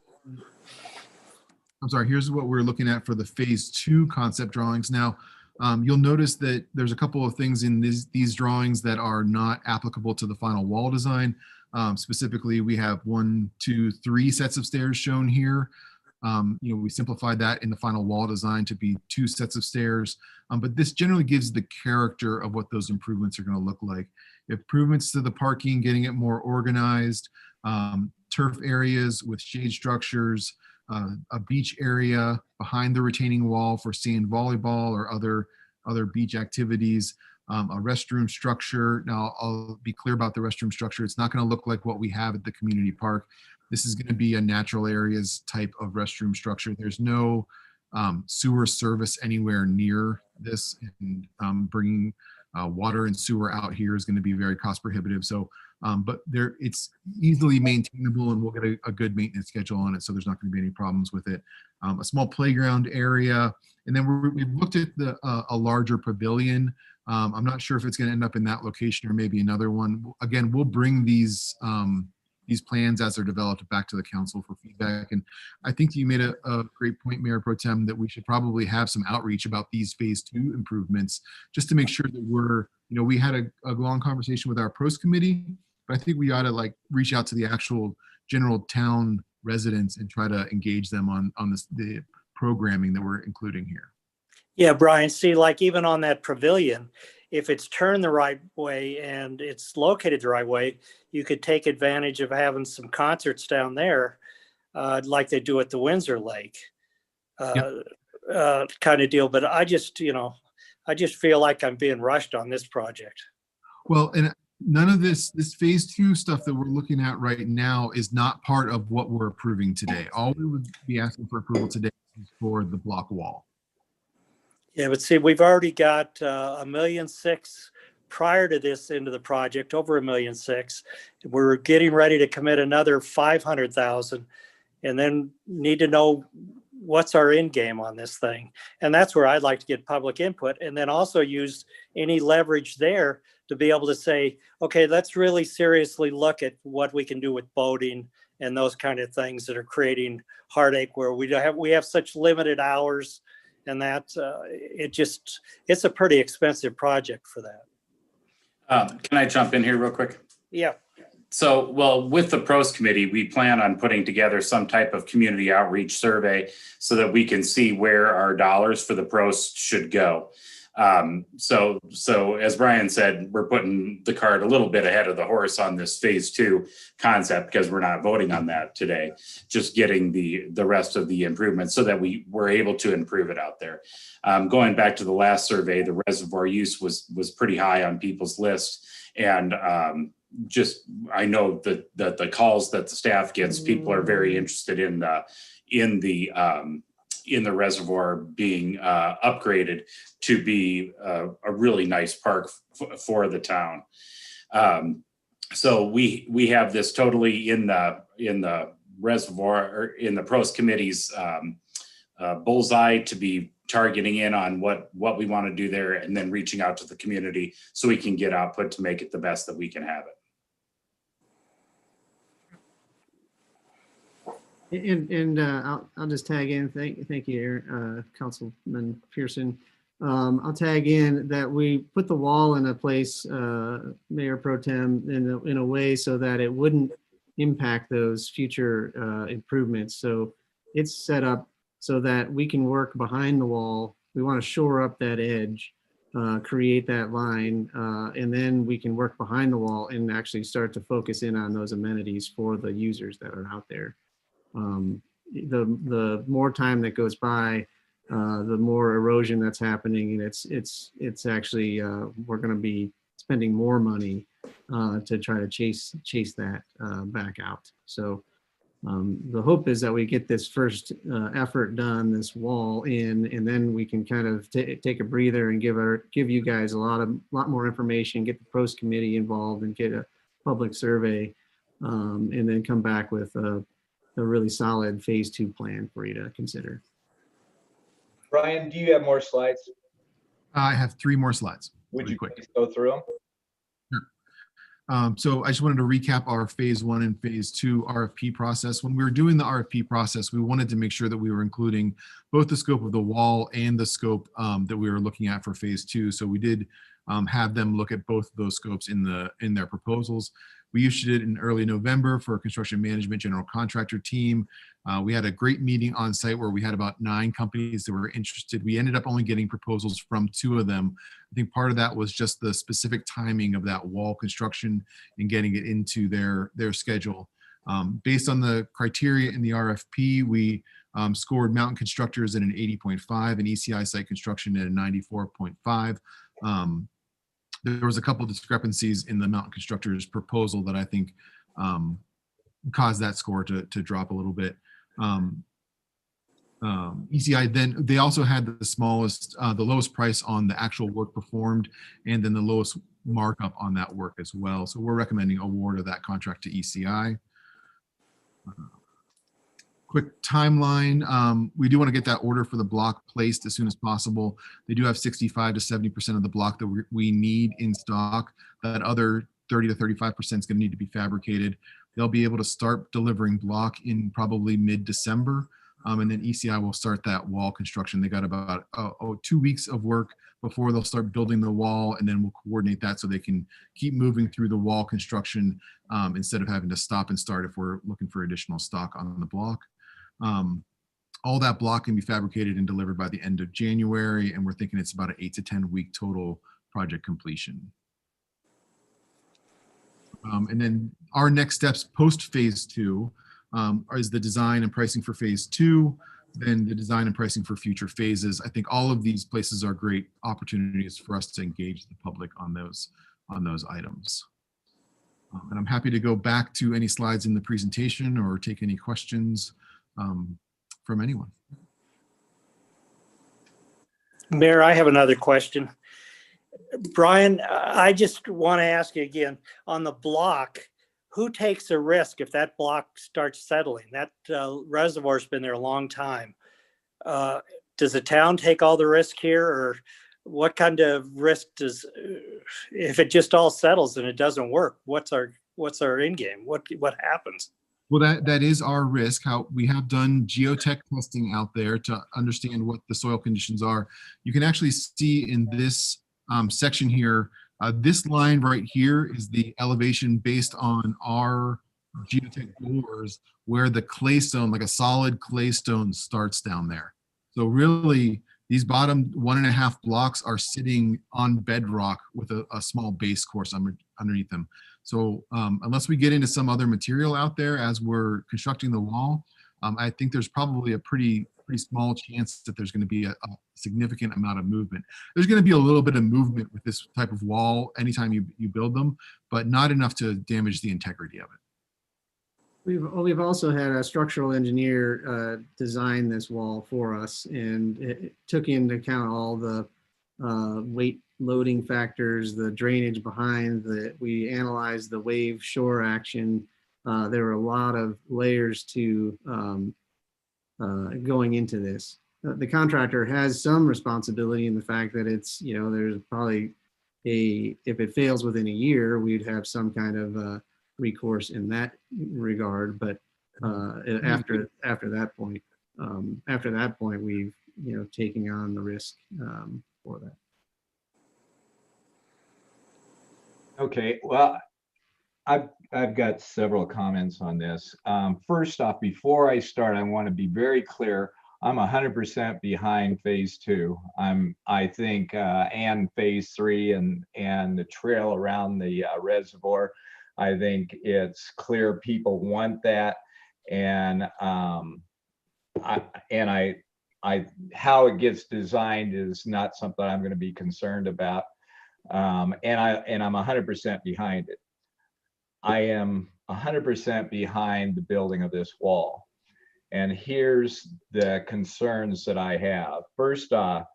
looking at for the phase 2 concept drawings. Now, you'll notice that there's a couple of things in these drawings that are not applicable to the final wall design. Specifically, we have 1, 2, 3 sets of stairs shown here. We simplified that in the final wall design to be 2 sets of stairs. But this generally gives the character of what those improvements are going to look like. Improvements to the parking, getting it more organized, turf areas with shade structures, a beach area behind the retaining wall for sand volleyball or other beach activities, a restroom structure. Now, I'll be clear about the restroom structure. It's not going to look like what we have at the community park. This is going to be a natural areas type of restroom structure. There's no sewer service anywhere near this, and bringing water and sewer out here is going to be very cost prohibitive. So, but it's easily maintainable, and we'll get a good maintenance schedule on it. So there's not going to be any problems with it. A small playground area, and then we've looked at a larger pavilion. I'm not sure if it's going to end up in that location or maybe another one. Again, we'll bring these plans as they're developed back to the council for feedback. And I think you made a great point, Mayor Pro Tem, that we should probably have some outreach about these phase 2 improvements, just to make sure that we had a long conversation with our pros committee, but I think we ought to reach out to the actual general town residents and try to engage them on the programming that we're including here.
Yeah, Brian, see, even on that pavilion, if it's turned the right way and it's located the right way, you could take advantage of having some concerts down there, like they do at the Windsor Lake, kind of deal. But I just feel like I'm being rushed on this project. Well,
and none of this phase 2 stuff that we're looking at right now is not part of what we're approving today. All we would be asking for approval today is for the block wall.
Yeah, but see, we've already got $1.6 million prior to this into the project, over $1.6 million. We're getting ready to commit another 500,000, and then need to know what's our end game on this thing. And that's where I'd like to get public input, and then also use any leverage there to be able to say, okay, let's really seriously look at what we can do with boating and those kind of things that are creating heartache, where we have such limited hours. And that it's a pretty expensive project for that.
Can I jump in here real quick?
Yeah.
So, well, with the pros committee, we plan on putting together some type of community outreach survey so that we can see where our dollars for the pros should go. So as Brian said, we're putting the cart a little bit ahead of the horse on this phase 2 concept, because we're not voting on that today, just getting the rest of the improvements so that we were able to improve it out there. Going back to the last survey, the reservoir use was pretty high on people's list. And I know that the calls that the staff gets, people are very interested in the reservoir being upgraded to be a really nice park for the town. So we have this totally in the reservoir, or in the pros committee's bullseye, to be targeting in on what we want to do there, and then reaching out to the community so we can get output to make it the best that we can have it.
And I'll just tag in. Thank you, Councilman Pearson. I'll tag in that we put the wall in a place, Mayor Pro Tem, in a way so that it wouldn't impact those future improvements. So it's set up so that we can work behind the wall. We want to shore up that edge, create that line, and then we can work behind the wall and actually start to focus in on those amenities for the users that are out there. The more time that goes by, the more erosion that's happening, and it's actually we're going to be spending more money to try to chase that back out. So the hope is that we get this first effort done, this wall in, and then we can kind of take a breather and give you guys a lot more information, get the pros committee involved, and get a public survey, and then come back with a really solid phase 2 plan for you to consider.
Brian, do you have more slides?
I have 3 more slides.
Would you please go through them?
Sure. So I just wanted to recap our phase 1 and phase 2 RFP process. When we were doing the RFP process, we wanted to make sure that we were including both the scope of the wall and the scope that we were looking at for phase 2. So we did have them look at both of those scopes in their proposals. We issued it in early November for a construction management general contractor team. We had a great meeting on site where we had about 9 companies that were interested. We ended up only getting proposals from 2 of them. I think part of that was just the specific timing of that wall construction and getting it into their schedule. Based on the criteria in the RFP, we scored Mountain Constructors at an 80.5 and ECI Site Construction at a 94.5. There was a couple of discrepancies in the Mountain Constructors proposal that I think caused that score to drop a little bit. ECI then, they also had the lowest price on the actual work performed, and then the lowest markup on that work as well. So we're recommending award of that contract to ECI. Quick timeline. We do want to get that order for the block placed as soon as possible. They do have 65 to 70% of the block that we need in stock. That other 30 to 35% is going to need to be fabricated. They'll be able to start delivering block in probably mid-December. And then ECI will start that wall construction. They got about 2 weeks of work before they'll start building the wall, and then we'll coordinate that so they can keep moving through the wall construction instead of having to stop and start if we're looking for additional stock on the block. All that block can be fabricated and delivered by the end of January, and we're thinking it's about an 8 to 10 week total project completion. And then our next steps post phase 2 is the design and pricing for phase 2, then the design and pricing for future phases. I think all of these places are great opportunities for us to engage the public on those items. And I'm happy to go back to any slides in the presentation or take any questions from anyone.
Mayor, I have another question. Brian, I just want to ask you again, on the block, who takes the risk if that block starts settling? That reservoir's been there a long time. Does the town take all the risk here, or what kind of risk does, if it just all settles and it doesn't work, what's our end game? What happens?
Well, that is our risk. How we have done geotech testing out there to understand what the soil conditions are. You can actually see in this section here, this line right here is the elevation based on our geotech bores where the clay stone, like a solid clay stone, starts down there. So really, these bottom 1.5 blocks are sitting on bedrock with a small base course underneath them. So unless we get into some other material out there as we're constructing the wall, I think there's probably a pretty small chance that there's going to be a significant amount of movement. There's going to be a little bit of movement with this type of wall anytime you build them, but not enough to damage the integrity of it.
We've also had a structural engineer design this wall for us, and it took into account all the weight loading factors, the drainage behind, we analyzed the wave shore action. There were a lot of layers to going into this. The contractor has some responsibility in the fact that it's, there's probably if it fails within a year, we'd have some kind of recourse in that regard. But after that point, we've, taking on the risk for that.
Okay, well, I've got several comments on this. First off, before I start, I want to be very clear. I'm 100% behind phase 2. I think, and phase 3 and the trail around the reservoir. I think it's clear people want that, and how it gets designed is not something I'm going to be concerned about. And I'm 100% behind it. I am 100% behind the building of this wall. And here's the concerns that I have. First off,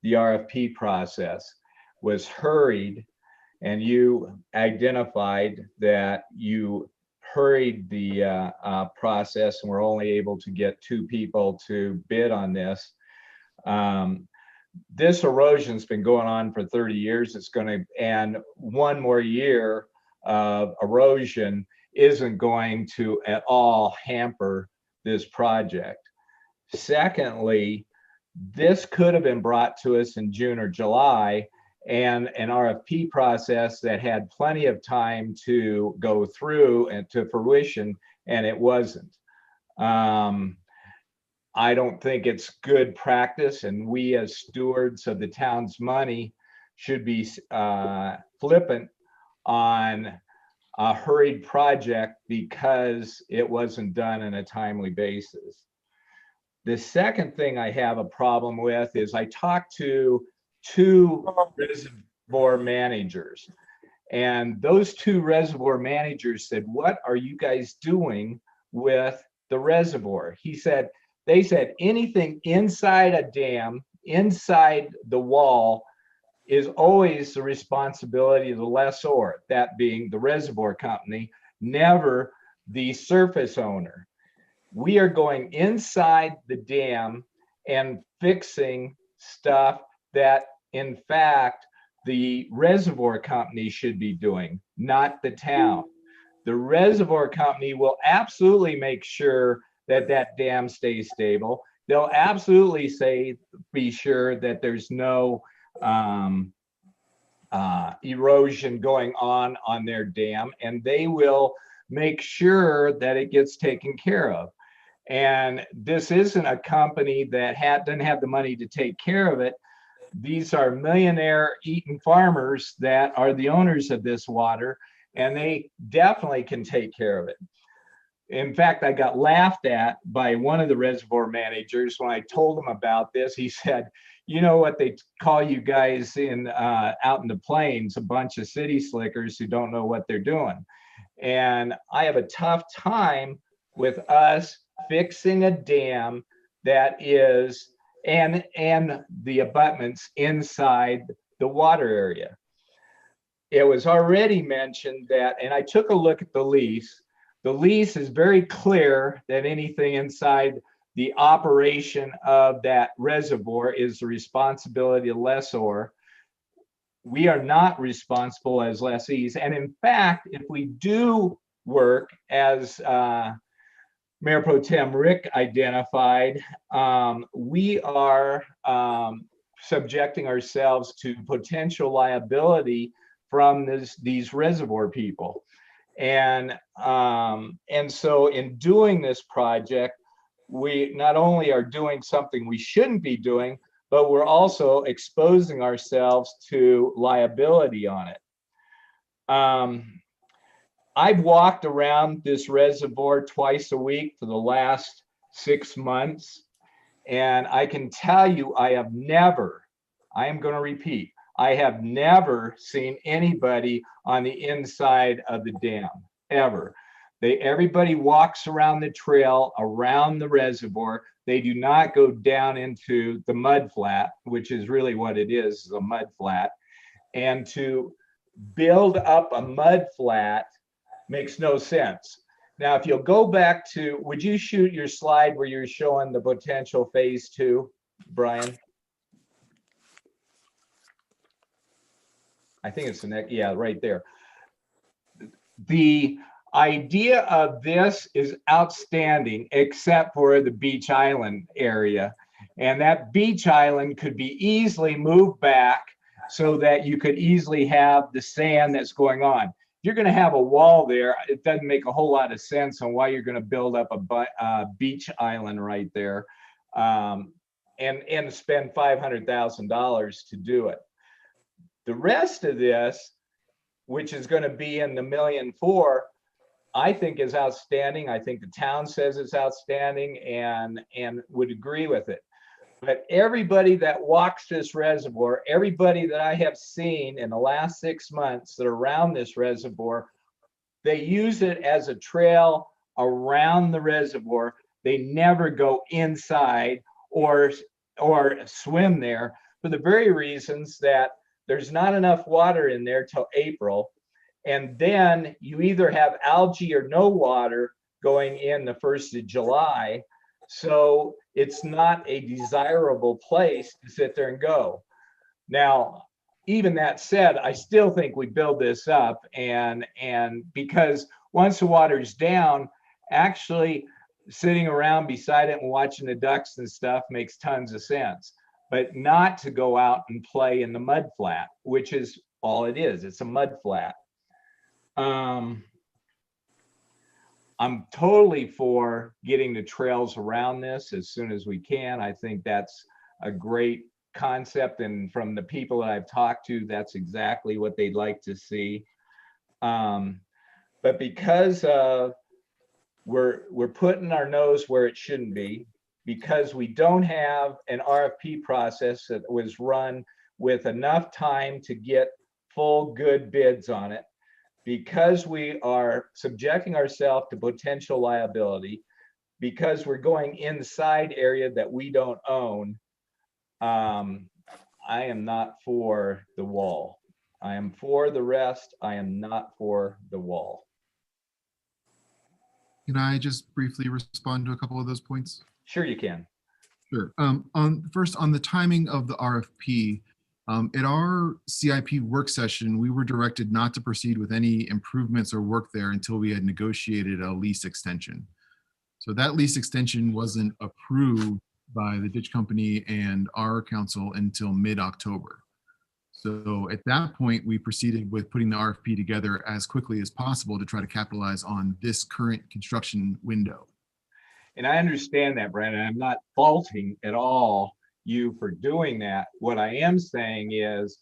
the RFP process was hurried, and you identified that you hurried the process and were only able to get 2 people to bid on this. This erosion's been going on for 30 years. And 1 more year of erosion isn't going to at all hamper this project. Secondly, this could have been brought to us in June or July, and an RFP process that had plenty of time to go through and to fruition, and it wasn't. I don't think it's good practice, and we as stewards of the town's money should be flippant on a hurried project because it wasn't done on a timely basis. The second thing I have a problem with is I talked to 2 reservoir managers, and those 2 reservoir managers said, "What are you guys doing with the reservoir?" They said anything inside a dam, inside the wall, is always the responsibility of the lessor, that being the reservoir company, never the surface owner. We are going inside the dam and fixing stuff that, in fact, the reservoir company should be doing, not the town. The reservoir company will absolutely make sure that that dam stays stable. They'll absolutely be sure that there's no erosion going on their dam, and they will make sure that it gets taken care of. And this isn't a company that doesn't have the money to take care of it. These are millionaire Eaton farmers that are the owners of this water, and they definitely can take care of it. In fact, I got laughed at by one of the reservoir managers when I told him about this. He said, "You know what they call you guys out in the plains, a bunch of city slickers who don't know what they're doing." And I have a tough time with us fixing a dam that is, and the abutments inside the water area. It was already mentioned that, and I took a look at the lease. The lease is very clear that anything inside the operation of that reservoir is the responsibility of lessor. We are not responsible as lessees. And in fact, if we do work as Mayor Pro Tem Rick identified, we are subjecting ourselves to potential liability from these reservoir people. And so in doing this project, we not only are doing something we shouldn't be doing, but we're also exposing ourselves to liability on it. I've walked around this reservoir twice a week for the last 6 months, and I can tell you I am going to repeat, I have never seen anybody on the inside of the dam, ever. Everybody walks around the trail around the reservoir. They do not go down into the mud flat, which is really what it is a mud flat. And to build up a mud flat makes no sense. Now, if you'll go back to, would you shoot your slide where you're showing the potential phase 2, Brian? I think it's the next, yeah, right there. The idea of this is outstanding, except for the beach island area. And that beach island could be easily moved back so that you could easily have the sand that's going on. You're going to have a wall there. It doesn't make a whole lot of sense on why you're going to build up a beach island right there and spend $500,000 to do it. The rest of this, which is going to be in the $1.4 million, I think is outstanding. I think the town says it's outstanding and would agree with it. But everybody that walks this reservoir, everybody that I have seen in the last 6 months that are around this reservoir, they use it as a trail around the reservoir. They never go inside or swim there for the very reasons that there's not enough water in there till April. And then you either have algae or no water going in the 1st of July. So it's not a desirable place to sit there and go. Now, even that said, I still think we build this up and because once the water's down, actually sitting around beside it and watching the ducks and stuff makes tons of sense, but not to go out and play in the mud flat, which is all it is. It's a mud flat. I'm totally for getting the trails around this as soon as we can. I think that's a great concept. And from the people that I've talked to, that's exactly what they'd like to see. but because we're putting our nose where it shouldn't be, because we don't have an RFP process that was run with enough time to get full good bids on it, because we are subjecting ourselves to potential liability, because we're going inside area that we don't own, I am not for the wall. I am for the rest. I am not for the wall.
Can I just briefly respond to a couple of those points?
Sure you can.
Sure. First, on the timing of the RFP, at our CIP work session, we were directed not to proceed with any improvements or work there until we had negotiated a lease extension. So that lease extension wasn't approved by the ditch company and our council until mid-October. So at that point, we proceeded with putting the RFP together as quickly as possible to try to capitalize on this current construction window.
And I understand that, Brandon. I'm not faulting at all you for doing that. What I am saying is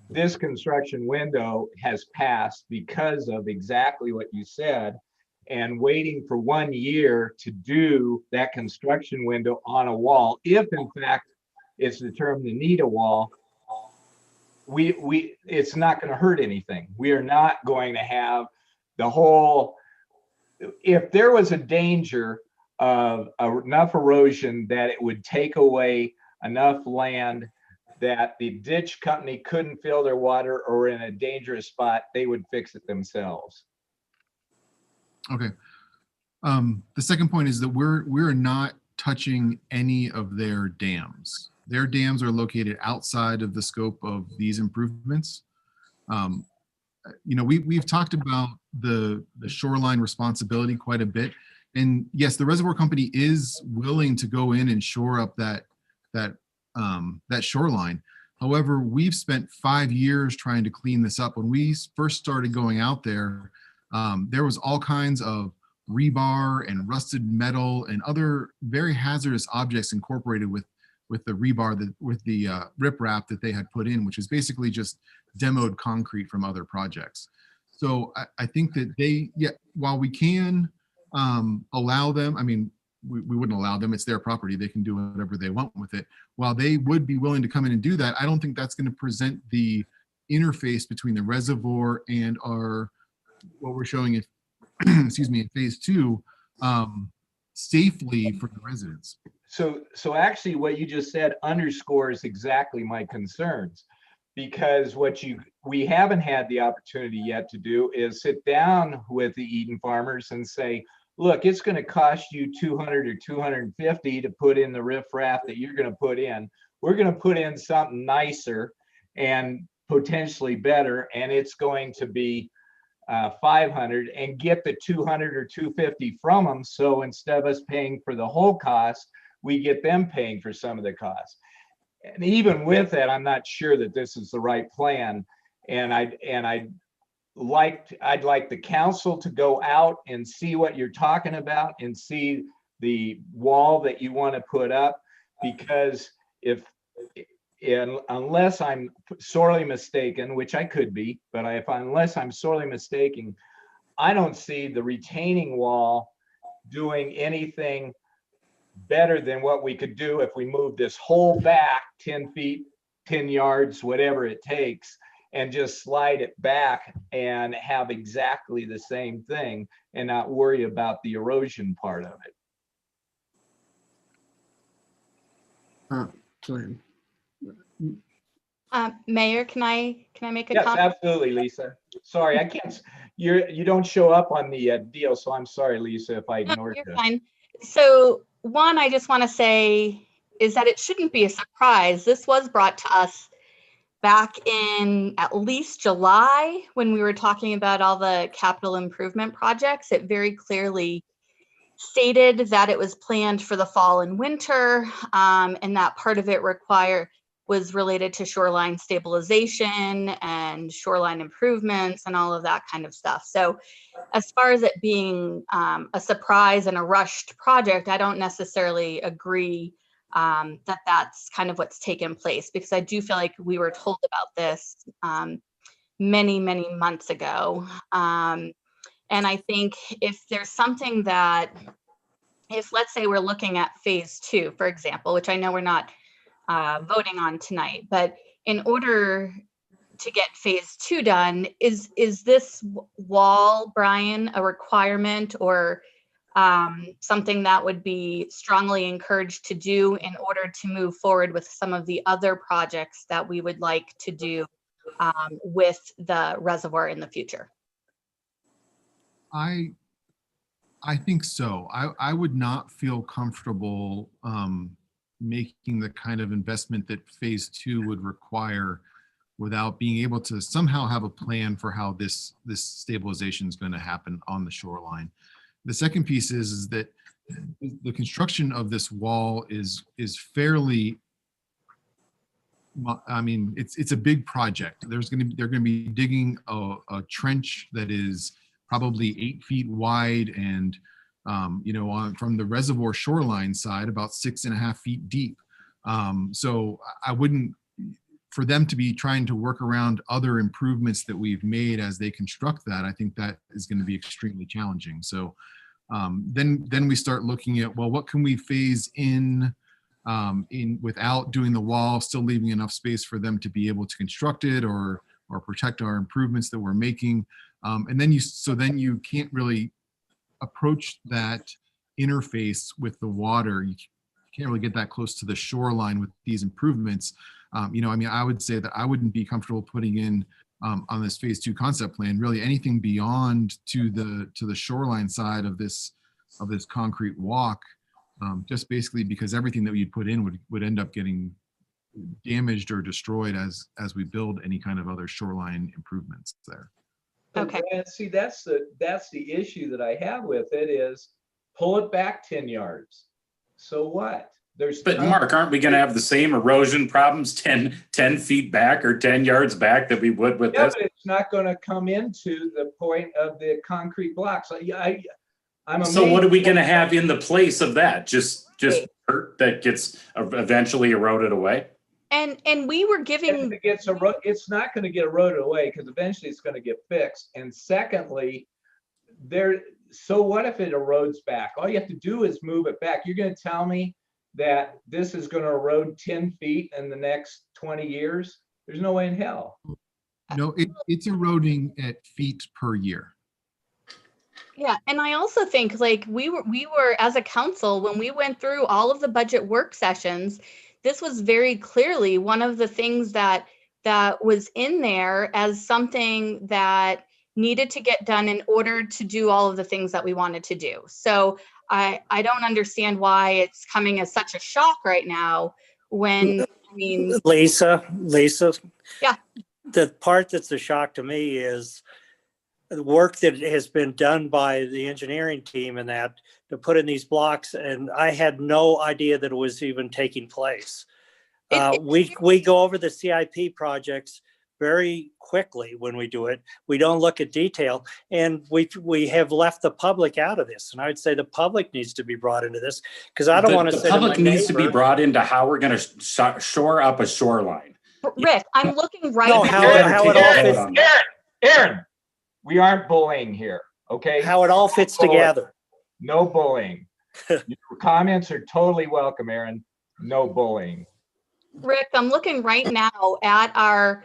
this construction window has passed because of exactly what you said, and waiting for 1 year to do that construction window on a wall, if in fact it's determined to need a wall, it's not going to hurt anything. We are not going to have the whole, if there was a danger of enough erosion that it would take away enough land that the ditch company couldn't fill their water or in a dangerous spot, they would fix it themselves.
Okay. The second point is that we're not touching any of their dams. Their dams are located outside of the scope of these improvements. You know, we've talked about the shoreline responsibility quite a bit. And yes, the reservoir company is willing to go in and shore up that shoreline. However, we've spent 5 years trying to clean this up. When we first started going out there, there was all kinds of rebar and rusted metal and other very hazardous objects incorporated with the rebar, with the riprap that they had put in, which is basically just demoed concrete from other projects. So I think that while we can allow them, I mean, we wouldn't allow them, it's their property, they can do whatever they want with it. While they would be willing to come in and do that, I don't think that's going to present the interface between the reservoir and what we're showing it, excuse me, in phase 2, safely for the residents.
So actually what you just said underscores exactly my concerns, because we haven't had the opportunity yet to do is sit down with the Eden farmers and say, look, it's going to cost you $200 or $250 to put in the riffraff that you're going to put in. We're going to put in something nicer and potentially better, and it's going to be $500, and get the $200 or $250 from them. So instead of us paying for the whole cost, we get them paying for some of the cost. And even with that, I'm not sure that this is the right plan. And I'd like the council to go out and see what you're talking about and see the wall that you want to put up, because unless I'm sorely mistaken, which I could be, but unless I'm sorely mistaken, I don't see the retaining wall doing anything better than what we could do if we move this whole back 10 feet, 10 yards, whatever it takes, and just slide it back and have exactly the same thing and not worry about the erosion part of it.
Go ahead.
Mayor, can I make a
Yes,
comment?
absolutely, Lisa. Sorry, I can't. You don't show up on the deal, so I'm sorry, Lisa, if I ignored you.
You're fine. So one, I just want to say is that it shouldn't be a surprise. This was brought to us back in at least July when we were talking about all the capital improvement projects. It very clearly stated that it was planned for the fall and winter, and that part of it was related to shoreline stabilization and shoreline improvements and all of that kind of stuff. So as far as it being a surprise and a rushed project, I don't necessarily agree that that's kind of what's taken place, because I do feel like we were told about this many, many months ago. And I think if there's something that, if let's say we're looking at phase 2, for example, which I know we're not voting on tonight, but in order to get phase 2 done, is this wall, Brian, a requirement or something that would be strongly encouraged to do in order to move forward with some of the other projects that we would like to do with the reservoir in the future?
I think so. I would not feel comfortable making the kind of investment that phase 2 would require without being able to somehow have a plan for how this stabilization is going to happen on the shoreline. The second piece is that the construction of this wall is fairly, I mean, it's a big project. They're going to be digging a trench that is probably 8 feet wide and, from the reservoir shoreline side, about 6.5 feet deep. So I wouldn't, for them to be trying to work around other improvements that we've made as they construct that, I think that is going to be extremely challenging. So then we start looking at, well, what can we phase in without doing the wall, still leaving enough space for them to be able to construct it or protect our improvements that we're making. And then you can't really approach that interface with the water. You can't really get that close to the shoreline with these improvements. I mean, I would say that I wouldn't be comfortable putting in on this phase 2 concept plan really anything beyond to the shoreline side of this concrete walk, just basically because everything that you'd put in would end up getting damaged or destroyed as we build any kind of other shoreline improvements there.
Okay.
And see, that's the issue that I have with it is pull it back 10 yards. So what?
But Mark, aren't we going to have the same erosion problems 10 feet back or 10 yards back that we would with this?
But it's not going to come into the point of the concrete blocks. I'm
So what are we
amazed.
going to have in the place of that? Just dirt that gets eventually eroded away?
And we were giving.
It's not going to get eroded away because eventually it's going to get fixed. And secondly, so what if it erodes back? All you have to do is move it back. You're going to tell me that this is going to erode 10 feet in the next 20 years? There's no way in hell.
No, it's eroding at feet per year.
Yeah, and I also think like we were as a council, when we went through all of the budget work sessions, this was very clearly one of the things that was in there as something that needed to get done in order to do all of the things that we wanted to do. So I don't understand why it's coming as such a shock right now when, I mean.
Lisa.
Yeah.
The part that's a shock to me is the work that has been done by the engineering team and that to put in these blocks. And I had no idea that it was even taking place. We go over the CIP projects very quickly when we do it. We don't look at detail, and we have left the public out of this. And I would say the public needs to be brought into this because I don't want to say
the public needs to be brought into how we're going to shore up a shoreline.
Rick, I'm looking right
now. How it all fits.
Aaron, we aren't bullying here, okay?
How it all fits together.
No bullying. Your comments are totally welcome, Aaron. No bullying.
Rick, I'm looking right now at our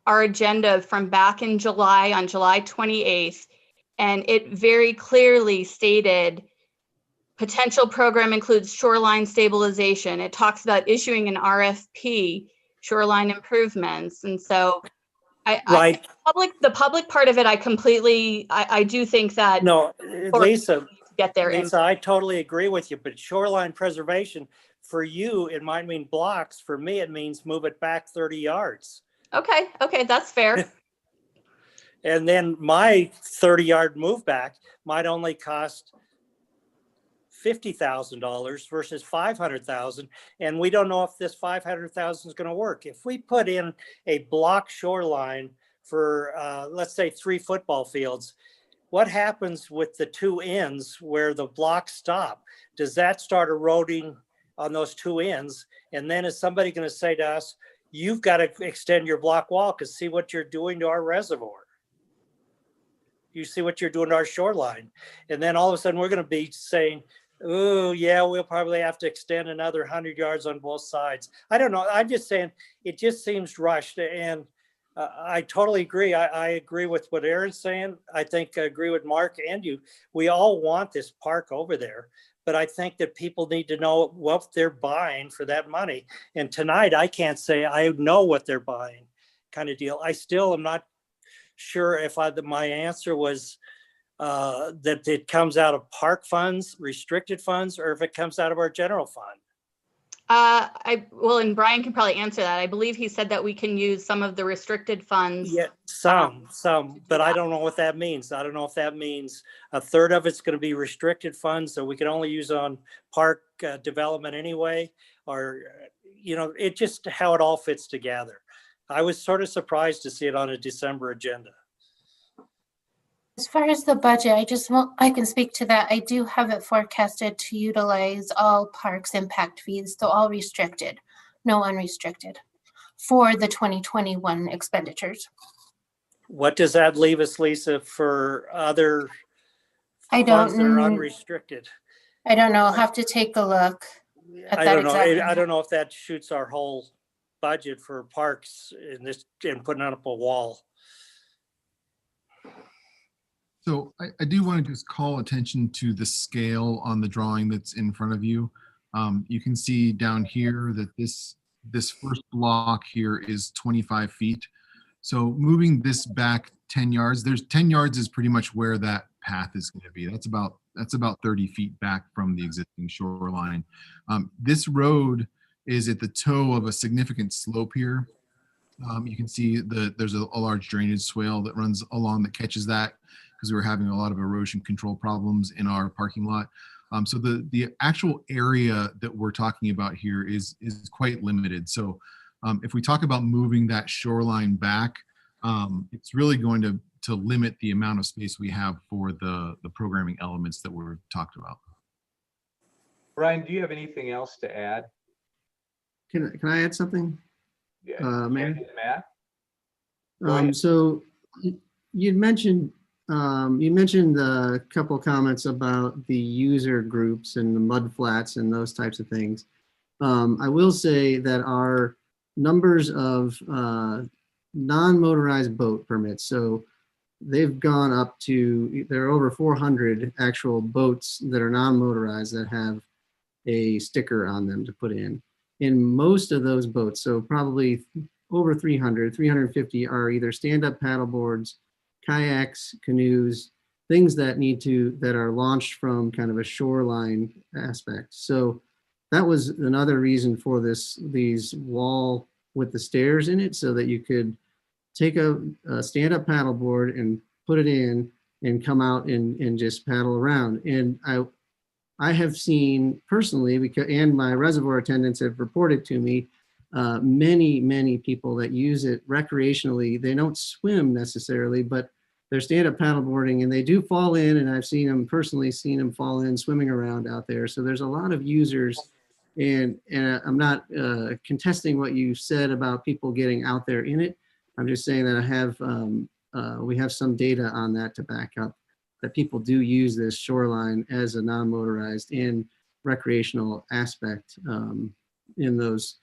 agenda from back in July, on July 28th, and it very clearly stated potential program includes shoreline stabilization. It talks about issuing an RFP, shoreline improvements. And so the public part of it, I do think that.
No, Lisa,
get there.
Lisa, I totally agree with you, but shoreline preservation, for you, it might mean blocks. For me, it means move it back 30 yards.
Okay, that's fair.
And then my 30-yard move back might only cost $50,000 versus $500,000, and we don't know if this $500,000 is going to work. If we put in a block shoreline for, let's say, 3 football fields, what happens with the 2 ends where the blocks stop? Does that start eroding on those 2 ends? And then is somebody going to say to us, you've got to extend your block wall because see what you're doing to our reservoir? you see what you're doing to our shoreline. And then all of a sudden we're going to be saying, oh yeah, we'll probably have to extend another 100 yards on both sides. I don't know. I'm just saying it just seems rushed. And I totally agree. I agree with what Aaron's saying. I think I agree with Mark and you. We all want this park over there, but I think that people need to know what they're buying for that money. And tonight I can't say I know what they're buying kind of deal. I still am not sure if my answer was that it comes out of park funds, restricted funds, or if it comes out of our general fund.
Well, and Brian can probably answer that. I believe he said that we can use some of the restricted funds.
Yeah, some, but I don't know what that means. I don't know if that means a third of it's going to be restricted funds, so we can only use on park development anyway, or, it just how it all fits together. I was sort of surprised to see it on a December agenda.
As far as the budget, I can speak to that. I do have it forecasted to utilize all parks impact fees, so all restricted, no unrestricted, for the 2021 expenditures.
What does that leave us, Lisa, for other
I
funds that are
don't,
unrestricted?
I don't know. I'll have to take a look at
I
that
don't know.
exactly.
I don't know if that shoots our whole budget for parks and putting up a wall.
So I do want to just call attention to the scale on the drawing that's in front of you. You can see down here that this first block here is 25 feet. So moving this back 10 yards, 10 yards is pretty much where that path is going to be. That's about 30 feet back from the existing shoreline. This road is at the toe of a significant slope here. You can see there's a large drainage swale that runs along that catches that, because we were having a lot of erosion control problems in our parking lot. So the actual area that we're talking about here is quite limited. So if we talk about moving that shoreline back, it's really going to limit the amount of space we have for the programming elements that we're talked about.
Brian, do you have anything else to add?
Can I add something?
Yeah,
Matt?
Matt?
So you mentioned a couple of comments about the user groups and the mud flats and those types of things. I will say that our numbers of non-motorized boat permits, so they've gone up to, there are over 400 actual boats that are non-motorized that have a sticker on them to put in. In most of those boats, so probably over 350 are either stand-up paddle boards, kayaks, canoes, things that are launched from kind of a shoreline aspect. So that was another reason for these wall with the stairs in it, so that you could take a stand-up paddle board and put it in and come out and just paddle around. And I have seen personally, and my reservoir attendants have reported to me, many people that use it recreationally. They don't swim necessarily, but they're stand-up paddleboarding, and they do fall in, and I've personally seen them fall in swimming around out there. So there's a lot of users, and I'm not contesting what you said about people getting out there in it. I'm just saying that we have some data on that to back up that people do use this shoreline as a non-motorized and recreational aspect in those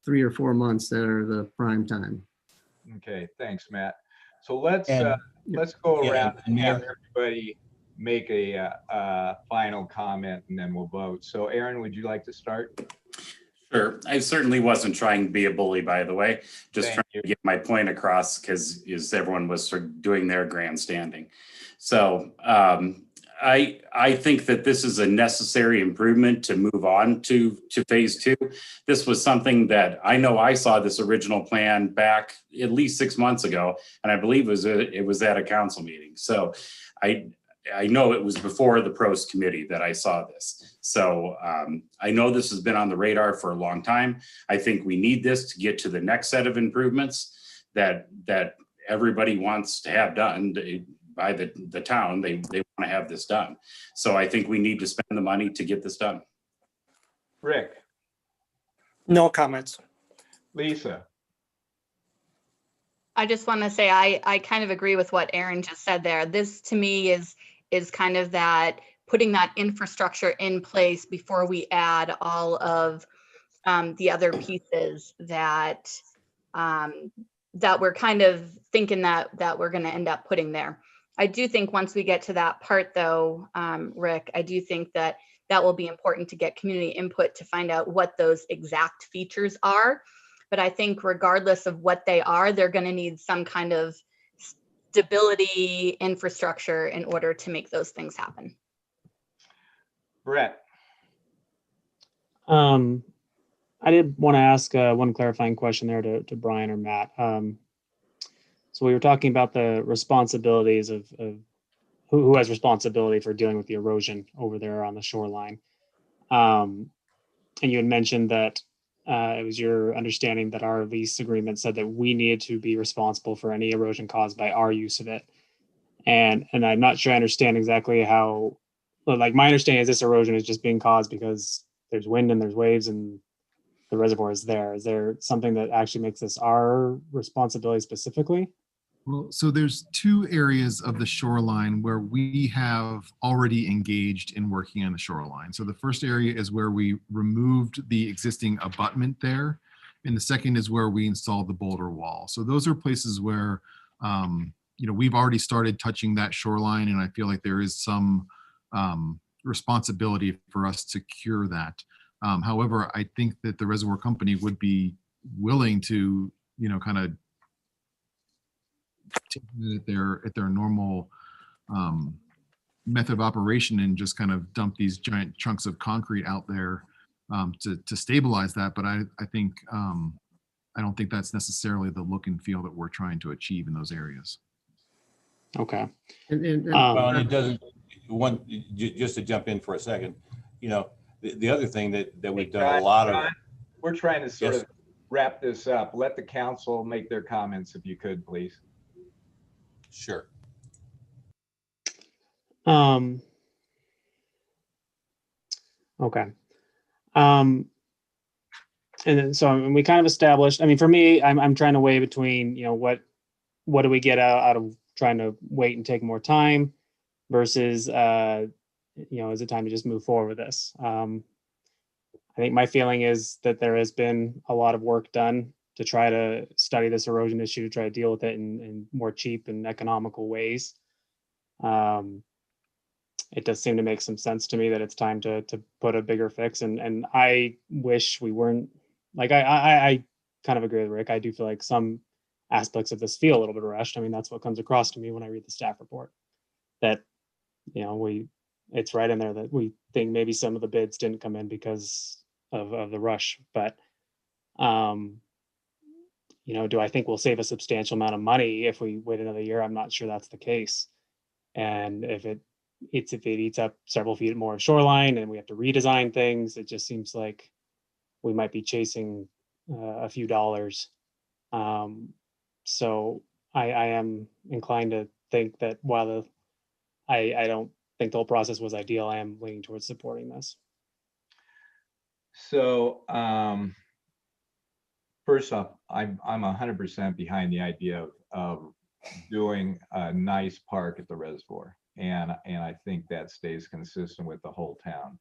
3 or 4 months that are the prime time.
Okay, thanks, Matt. So let's go around and have everybody make a final comment, and then we'll vote. So Aaron, would you like to start?
Sure. I certainly wasn't trying to be a bully, by the way, just
Thank
trying
you.
to get my point across, because everyone was sort of doing their grandstanding. So I think that this is a necessary improvement to move on to phase 2. This was something that I know I saw this original plan back at least 6 months ago, and I believe it was at a council meeting. So I know it was before the pros committee that I saw this. So I know this has been on the radar for a long time. I think we need this to get to the next set of improvements that everybody wants to have done by the town. They want to have this done. So I think we need to spend the money to get this done.
Rick?
No comments.
Lisa?
I just want to say I kind of agree with what Aaron just said there. This to me is kind of that putting that infrastructure in place before we add all of the other pieces that that we're kind of thinking that we're going to end up putting there. I do think once we get to that part though, Rick, I do think that will be important to get community input to find out what those exact features are. But I think regardless of what they are, they're going to need some kind of stability infrastructure in order to make those things happen.
Brett.
I did want to ask one clarifying question there to Brian or Matt. So we were talking about the responsibilities of who has responsibility for dealing with the erosion over there on the shoreline. And you had mentioned that it was your understanding that our lease agreement said that we needed to be responsible for any erosion caused by our use of it. And I'm not sure I understand exactly how, like my understanding is this erosion is just being caused because there's wind and there's waves and the reservoir is there. Is there something that actually makes this our responsibility specifically?
Well, so there's two areas of the shoreline where we have already engaged in working on the shoreline. So the first area is where we removed the existing abutment there. And the second is where we installed the boulder wall. So those are places where, we've already started touching that shoreline, and I feel like there is some responsibility for us to cure that. However, I think that the reservoir company would be willing to, kind of at their normal method of operation and just kind of dump these giant chunks of concrete out there to stabilize that. But I think I don't think that's necessarily the look and feel that we're trying to achieve in those areas.
Okay.
Well, and it doesn't. Just to jump in for a second, the other thing that we've done a lot of.
We're trying to sort of wrap this up. Let the council make their comments, if you could, please.
Sure.
Okay. And then, so we kind of established, I mean, for me, I'm trying to weigh between, what do we get out of trying to wait and take more time versus, is it time to just move forward with this? I think my feeling is that there has been a lot of work done to try to study this erosion issue, to try to deal with it in more cheap and economical ways. It does seem to make some sense to me that it's time to put a bigger fix. And I wish we weren't, like, I kind of agree with Rick. I do feel like some aspects of this feel a little bit rushed. I mean, that's what comes across to me when I read the staff report, that, it's right in there that we think maybe some of the bids didn't come in because of the rush. But, do I think we'll save a substantial amount of money if we wait another year? I'm not sure that's the case. And if it eats up several feet more of shoreline and we have to redesign things, it just seems like we might be chasing a few dollars. So I am inclined to think that while I don't think the whole process was ideal, I am leaning towards supporting this.
So first off, I'm 100% behind the idea of doing a nice park at the reservoir. And I think that stays consistent with the whole town.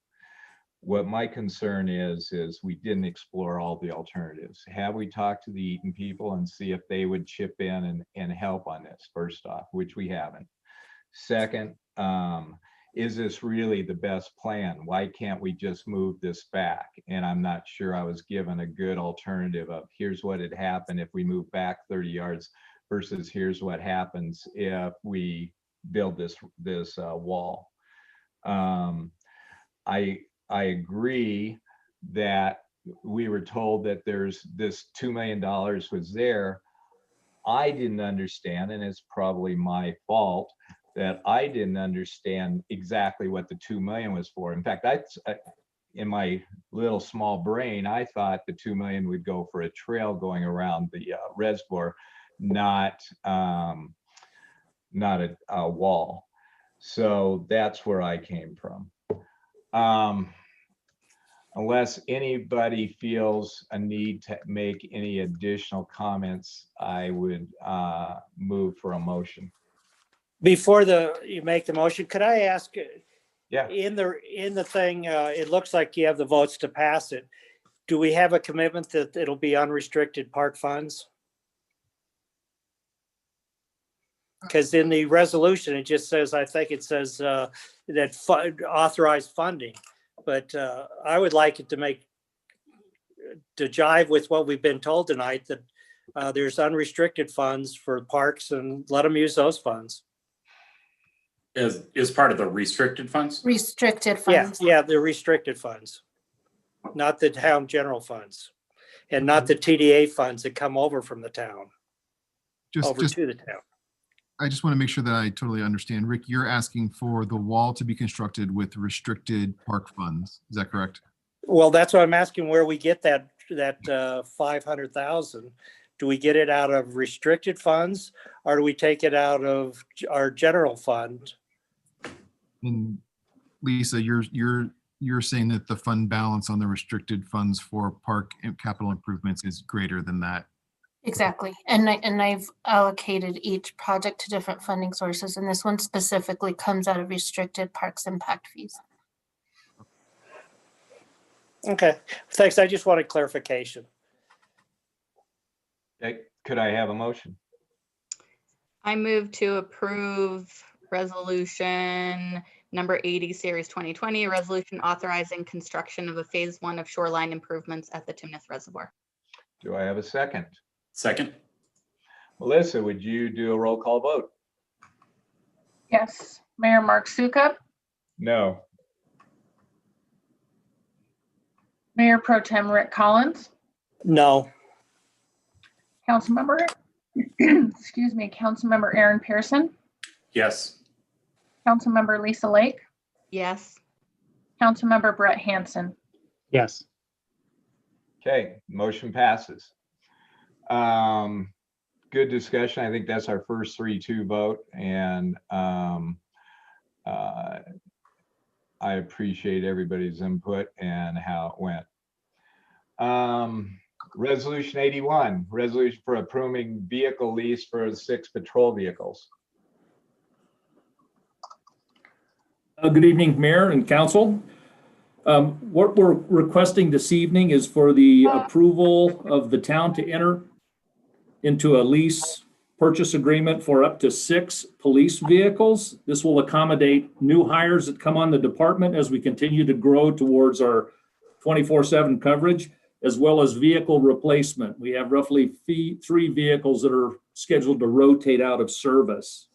What my concern is we didn't explore all the alternatives. Have we talked to the Eaton people and see if they would chip in and help on this, first off, which we haven't. Second, is this really the best plan? Why can't we just move this back? And I'm not sure I was given a good alternative of here's what had happened if we move back 30 yards versus here's what happens if we build this wall. I agree that we were told that there's this $2 million was there. I didn't understand, and it's probably my fault, that I didn't understand exactly what the 2 million was for. In fact, in my little small brain, I thought the 2 million would go for a trail going around the reservoir, not a wall. So that's where I came from. unless anybody feels a need to make any additional comments, I would move for a motion.
Before you make the motion, could I ask,
Yeah.
in the thing, it looks like you have the votes to pass it. Do we have a commitment that it'll be unrestricted park funds? Because in the resolution, it just says, I think it says that authorized funding. But I would like it to jive with what we've been told tonight, that there's unrestricted funds for parks, and let them use those funds.
Is part of the restricted funds?
Restricted
Yeah,
funds.
yeah, the restricted funds, not the town general funds, and not the TDA funds that come over from the town over to the town.
I just want to make sure that I totally understand. Rick, you're asking for the wall to be constructed with restricted park funds. Is that correct?
Well, that's what I'm asking, where we get that 500,000. Do we get it out of restricted funds, or do we take it out of our general fund?
And Lisa, you're saying that the fund balance on the restricted funds for park and capital improvements is greater than that.
Exactly. And I've allocated each project to different funding sources, and this one specifically comes out of restricted parks impact fees.
Okay, thanks. I just wanted clarification.
Okay, could I have a motion?
I move to approve resolution number 80, series 2020, a resolution authorizing construction of a phase 1 of shoreline improvements at the Timnath Reservoir.
Do I have a second?
Second.
Melissa, would you do a roll call vote?
Yes. Mayor Mark Sukup,
No.
Mayor Pro Tem Rick Collins,
No.
Councilmember, excuse me, Councilmember Aaron Pearson,
Yes.
Councilmember Lisa Lake,
Yes.
Councilmember Brett Hansen.
Yes.
Okay, motion passes. Good discussion. I think that's our first 3-2 vote, and I appreciate everybody's input and how it went. Resolution 81, resolution for approving vehicle lease for 6 patrol vehicles.
Good evening, Mayor and Council. What we're requesting this evening is for the approval of the town to enter into a lease purchase agreement for up to 6 police vehicles. This will accommodate new hires that come on the department as we continue to grow towards our 24/7 coverage, as well as vehicle replacement. We have roughly 3 vehicles that are scheduled to rotate out of service.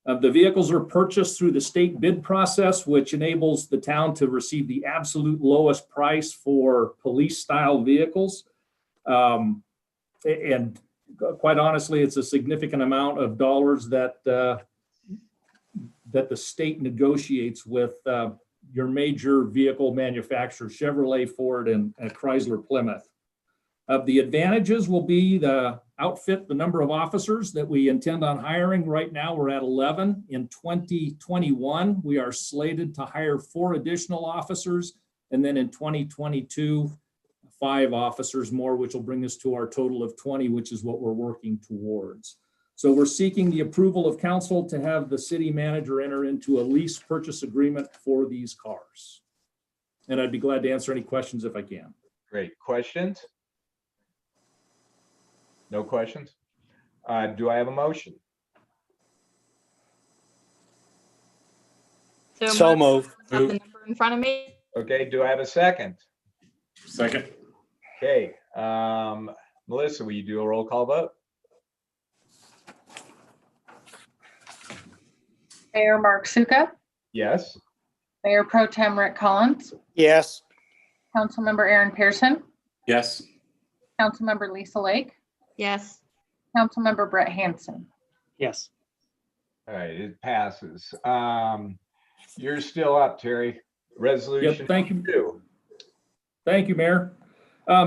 The vehicles are purchased through the state bid process, which enables the town to receive the absolute lowest price for police-style vehicles. And quite honestly, it's a significant amount of dollars that the state negotiates with your major vehicle manufacturers, Chevrolet, Ford, and Chrysler, Plymouth. The advantages will be the number of officers that we intend on hiring. Right now, we're at 11. In 2021, we are slated to hire 4 additional officers. And then in 2022, 5 officers more, which will bring us to our total of 20, which is what we're working towards. So we're seeking the approval of council to have the city manager enter into a lease purchase agreement for these cars. And I'd be glad to answer any questions if I can.
Great. Questions? No questions? Do I have a motion?
So moved.
Have the number in front of me.
Okay, do I have a second?
Second.
Okay, Melissa, will you do a roll call vote?
Mayor Mark Sukup,
Yes.
Mayor Pro Tem Rick Collins,
Yes.
Councilmember Aaron Pearson,
Yes.
Councilmember Lisa Lake,
Yes.
Councilmember Brett Hansen.
Yes.
All right, it passes. You're still up, Terry. Resolution.
Yep, thank you.
2.
Thank you, Mayor.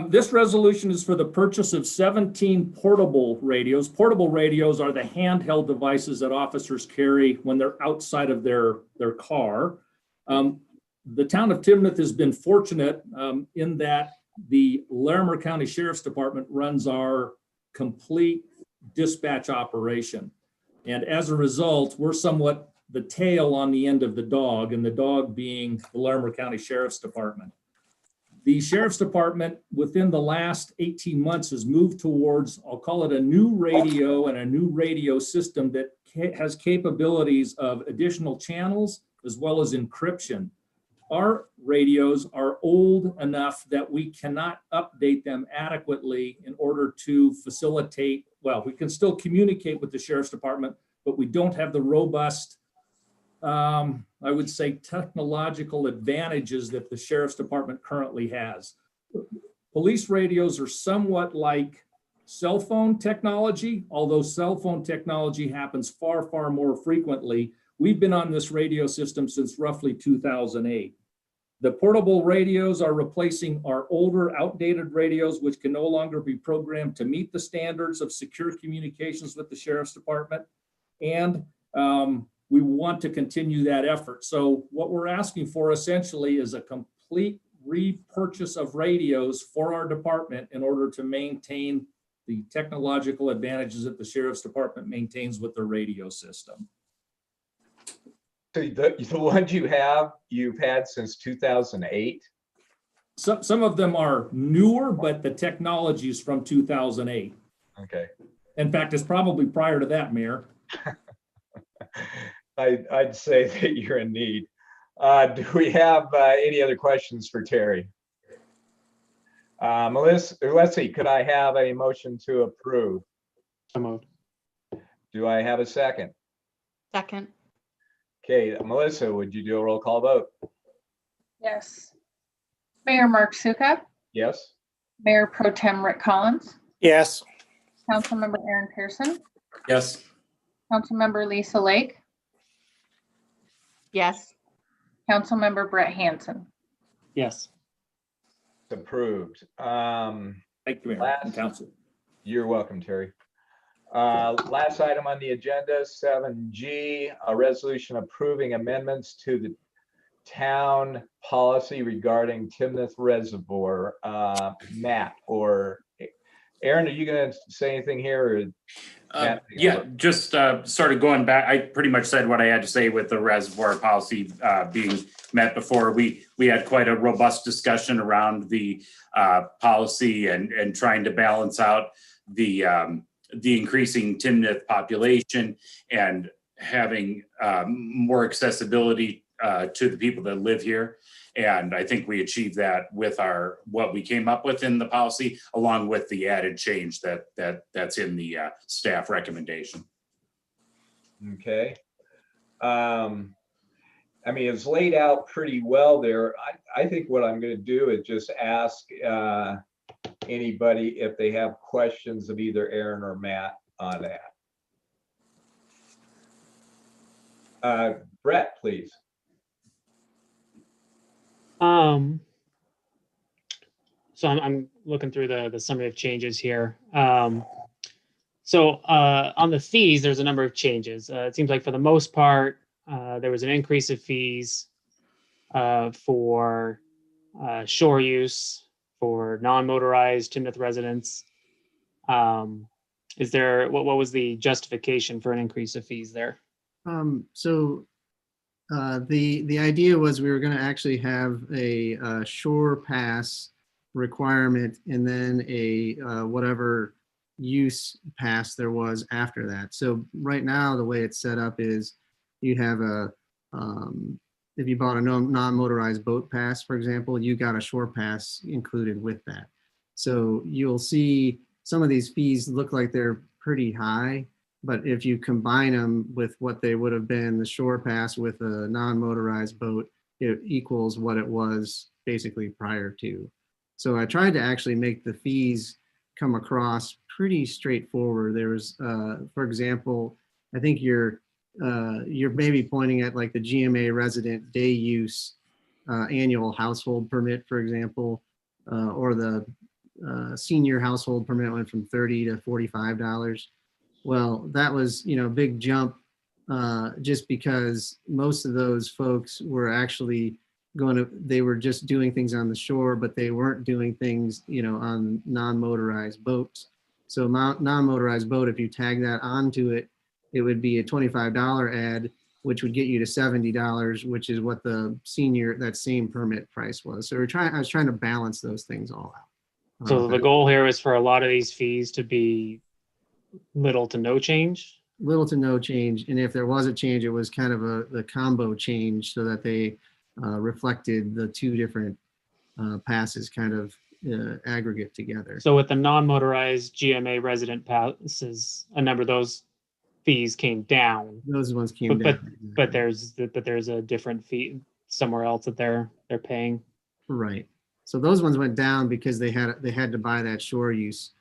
This resolution is for the purchase of 17 portable radios. Portable radios are the handheld devices that officers carry when they're outside of their car. the town of Timnath has been fortunate in that the Larimer County Sheriff's Department runs our complete dispatch operation. And as a result, we're somewhat the tail on the end of the dog, and the dog being the Larimer County Sheriff's Department. The Sheriff's Department within the last 18 months has moved towards, I'll call it a new radio and a new radio system that has capabilities of additional channels as well as encryption. Our radios are old enough that we cannot update them adequately in order to facilitate, well, we can still communicate with the Sheriff's Department, but we don't have the robust, I would say, technological advantages that the Sheriff's Department currently has. Police radios are somewhat like cell phone technology, although cell phone technology happens far, far more frequently. We've been on this radio system since roughly 2008. The portable radios are replacing our older, outdated radios, which can no longer be programmed to meet the standards of secure communications with the Sheriff's Department. And we want to continue that effort. So what we're asking for essentially is a complete repurchase of radios for our department in order to maintain the technological advantages that the Sheriff's Department maintains with their radio system.
So the ones you've had since 2008?
Some of them are newer, but the technology is from 2008.
Okay.
In fact, it's probably prior to that, Mayor.
I'd say that you're in need. Do we have any other questions for Terry? Melissa, let's see, could I have a motion to approve?
So moved.
Do I have a second?
Second.
Okay, Melissa, would you do a roll call vote?
Yes. Mayor Mark Sukup,
Yes?
Mayor Pro Tem Rick Collins,
Yes.
Councilmember Aaron Pearson,
Yes.
Councilmember Lisa Lake,
Yes.
Councilmember Brett Hansen.
Yes.
It's approved.
Thank you, Mayor and Council.
You're welcome, Terry. Last item on the agenda, 7G, a resolution approving amendments to the town policy regarding Timnath Reservoir. Matt or Aaron, are you going to say anything here? Or
Yeah, just sort of going back, I pretty much said what I had to say with the reservoir policy being met before. We had quite a robust discussion around the policy and trying to balance out the increasing Timnath population and having more accessibility to the people that live here. And I think we achieved that with what we came up with in the policy, along with the added change that's in the staff recommendation.
Okay. I mean, it's laid out pretty well there. I think what I'm going to do is just ask anybody if they have questions of either Aaron or Matt on that. Brett, please.
So I'm looking through the summary of changes here. So on the fees, there's a number of changes. It seems like for the most part, there was an increase of fees for shore use for non-motorized Timnath residents. Is there, what was the justification for an increase of fees there?
The idea was we were going to actually have a shore pass requirement and then a whatever use pass there was after that. So right now, the way it's set up is you have if you bought a non-motorized boat pass, for example, you got a shore pass included with that. So you'll see some of these fees look like they're pretty high, but if you combine them with what they would have been, the shore pass with a non-motorized boat, it equals what it was basically prior to. So I tried to actually make the fees come across pretty straightforward. There was, for example, I think you're maybe pointing at like the GMA resident day use annual household permit, for example, or the senior household permit went from $30 to $45. Well, that was, a big jump just because most of those folks were actually they were just doing things on the shore, but they weren't doing things, on non-motorized boats. So non-motorized boat, if you tag that onto it, it would be a $25 ad, which would get you to $70, which is what the that same permit price was. So I was trying to balance those things all out.
So the goal here is for a lot of these fees to be little to no change?
Little to no change. And if there was a change, it was kind of the combo change so that they reflected the two different passes kind of aggregate together.
So with the non-motorized GMA resident passes, a number of those fees came down.
Those ones came down.
But there's a different fee somewhere else that they're paying.
Right. So those ones went down because they had to buy that shore use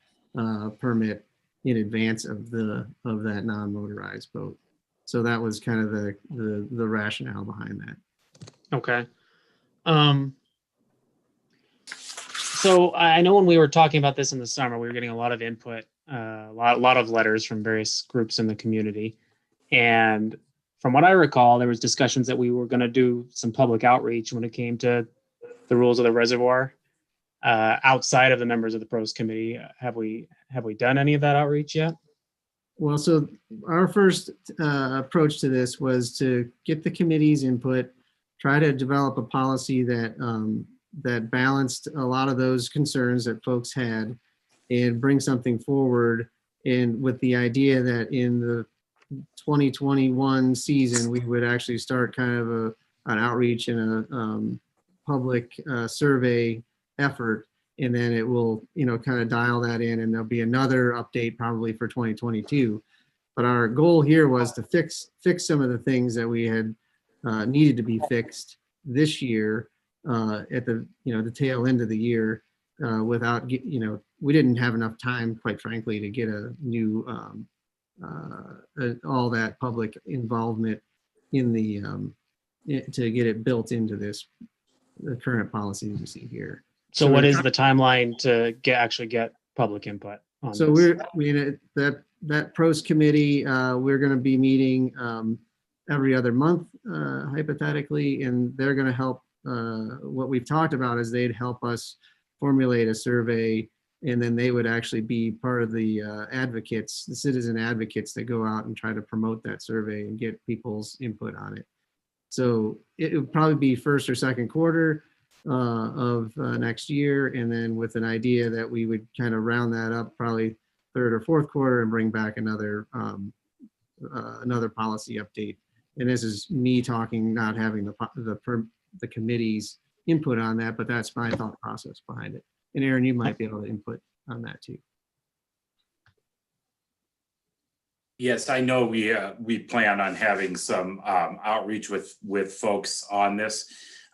permit in advance of that non-motorized boat. So that was kind of the rationale behind that.
Okay. So I know when we were talking about this in the summer, we were getting a lot of input, a lot of letters from various groups in the community. And from what I recall, there was discussions that we were going to do some public outreach when it came to the rules of the reservoir outside of the members of the pros committee. Have we done any of that outreach yet?
Well, so our first approach to this was to get the committee's input, try to develop a policy that that balanced a lot of those concerns that folks had, and bring something forward. And with the idea that in the 2021 season, we would actually start kind of an outreach and a public survey effort. And then it will, kind of dial that in, and there'll be another update probably for 2022. But our goal here was to fix some of the things that we had needed to be fixed this year at the tail end of the year without, we didn't have enough time, quite frankly, to get a new, all that public involvement in the, to get it built into the current policies you see here.
So what is the timeline to actually get public input on
So
this?
that pros committee, we're going to be meeting every other month, hypothetically, and they're going to help. What we've talked about is they'd help us formulate a survey, and then they would actually be part of the advocates, the citizen advocates that go out and try to promote that survey and get people's input on it. So it would probably be first or second quarter of next year, and then with an idea that we would kind of round that up probably third or fourth quarter and bring back another policy update. And this is me talking, not having the committee's input on that, but that's my thought process behind it. And Aaron, you might be able to input on that too.
Yes, I know we plan on having some outreach with folks on this.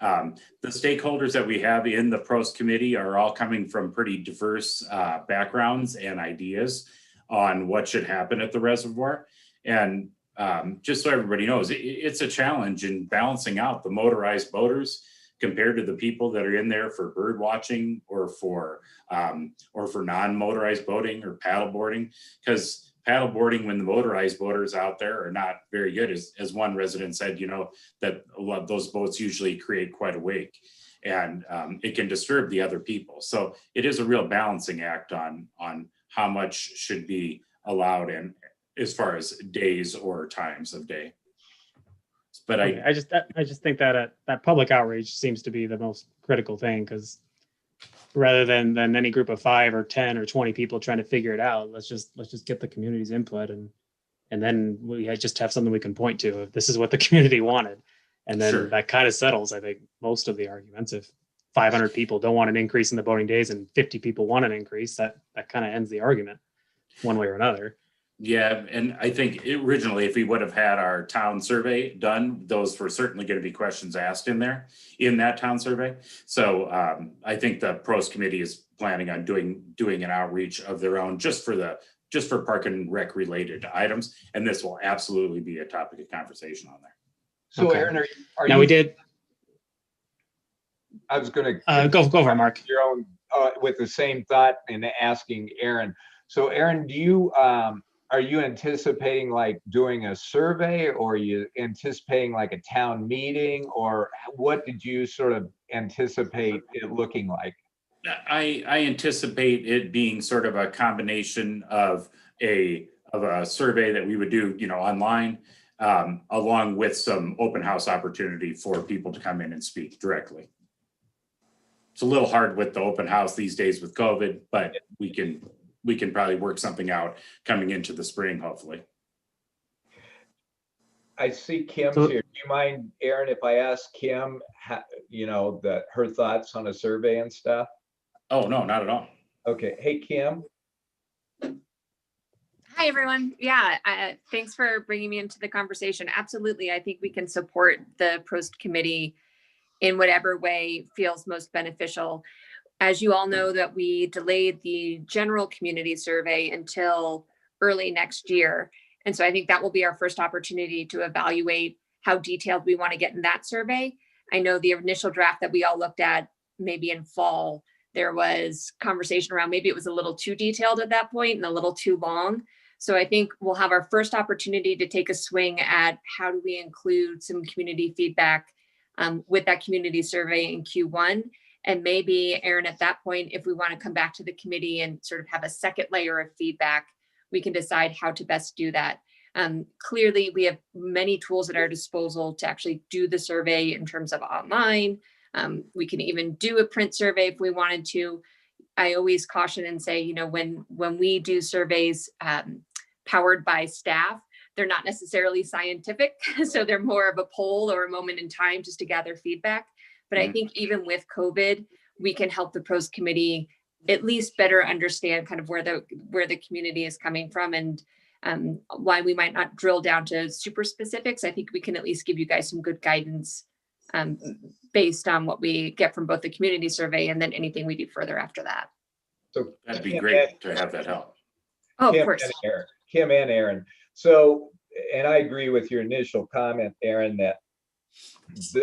The stakeholders that we have in the pros committee are all coming from pretty diverse backgrounds and ideas on what should happen at the reservoir. And just so everybody knows, it's a challenge in balancing out the motorized boaters compared to the people that are in there for bird watching or for non-motorized boating or paddle boarding. Because paddle boarding, when the motorized boaters out there are not very good, as one resident said, that a lot of those boats usually create quite a wake, and it can disturb the other people. So it is a real balancing act on how much should be allowed in as far as days or times of day. But
I just think that that public outreach seems to be the most critical thing, because rather than any group of 5 or 10 or 20 people trying to figure it out, let's just get the community's input, and then we just have something we can point to if this is what the community wanted. And then
Sure.
That kind of settles, I think, most of the arguments. If 500 people don't want an increase in the boating days and 50 people want an increase, that kind of ends the argument one way or another.
yeah, and I think originally, if we would have had our town survey done, those were certainly going to be questions asked in that town survey. So I think the pros committee is planning on doing an outreach of their own just for park and rec related items, and this will absolutely be a topic of conversation on there.
So
Okay.
Aaron,
Now we did.
I was going to
Go for it, Mark.
your own with the same thought and asking Aaron. So Aaron, do you are you anticipating like doing a survey, or are you anticipating like a town meeting, or what did you sort of anticipate it looking like?
I anticipate it being sort of a combination of a survey that we would do, online, along with some open house opportunity for people to come in and speak directly. It's a little hard with the open house these days with COVID, but we can probably work something out coming into the spring, hopefully.
I see Kim's
So-
here. Do you mind, Aaron, if I ask Kim, her thoughts on a survey and stuff?
Oh, no, not at all.
Okay. Hey, Kim.
Hi, everyone. Yeah, thanks for bringing me into the conversation. Absolutely. I think we can support the Prost committee in whatever way feels most beneficial. As you all know, that we delayed the general community survey until early next year. And so I think that will be our first opportunity to evaluate how detailed we want to get in that survey. I know the initial draft that we all looked at, maybe in fall, there was conversation around maybe it was a little too detailed at that point and a little too long. So I think we'll have our first opportunity to take a swing at how do we include some community feedback with that community survey in Q1. And maybe, Aaron, at that point, if we want to come back to the committee and sort of have a second layer of feedback, we can decide how to best do that. Clearly, we have many tools at our disposal to actually do the survey in terms of online. We can even do a print survey if we wanted to. I always caution and say, when we do surveys powered by staff, they're not necessarily scientific. So they're more of a poll or a moment in time just to gather feedback. But I think even with COVID, we can help the pros committee at least better understand kind of where the community is coming from and why we might not drill down to super specifics. I think we can at least give you guys some good guidance based on what we get from both the community survey and then anything we do further after that.
So
That'd be great to have that help.
Oh,
Kim
of course.
and Aaron. Kim and Aaron. So, and I agree with your initial comment, Aaron, that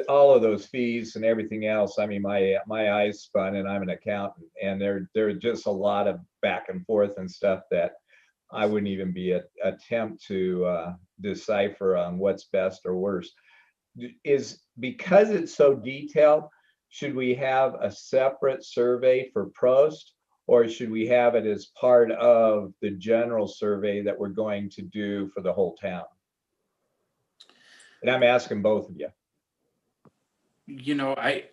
all of those fees and everything else, I mean, my eyes spun, and I'm an accountant, and there are just a lot of back and forth and stuff that I wouldn't even be attempt to decipher on what's best or worst. Is because it's so detailed, should we have a separate survey for Prost, or should we have it as part of the general survey that we're going to do for the whole town? And I'm asking both of you.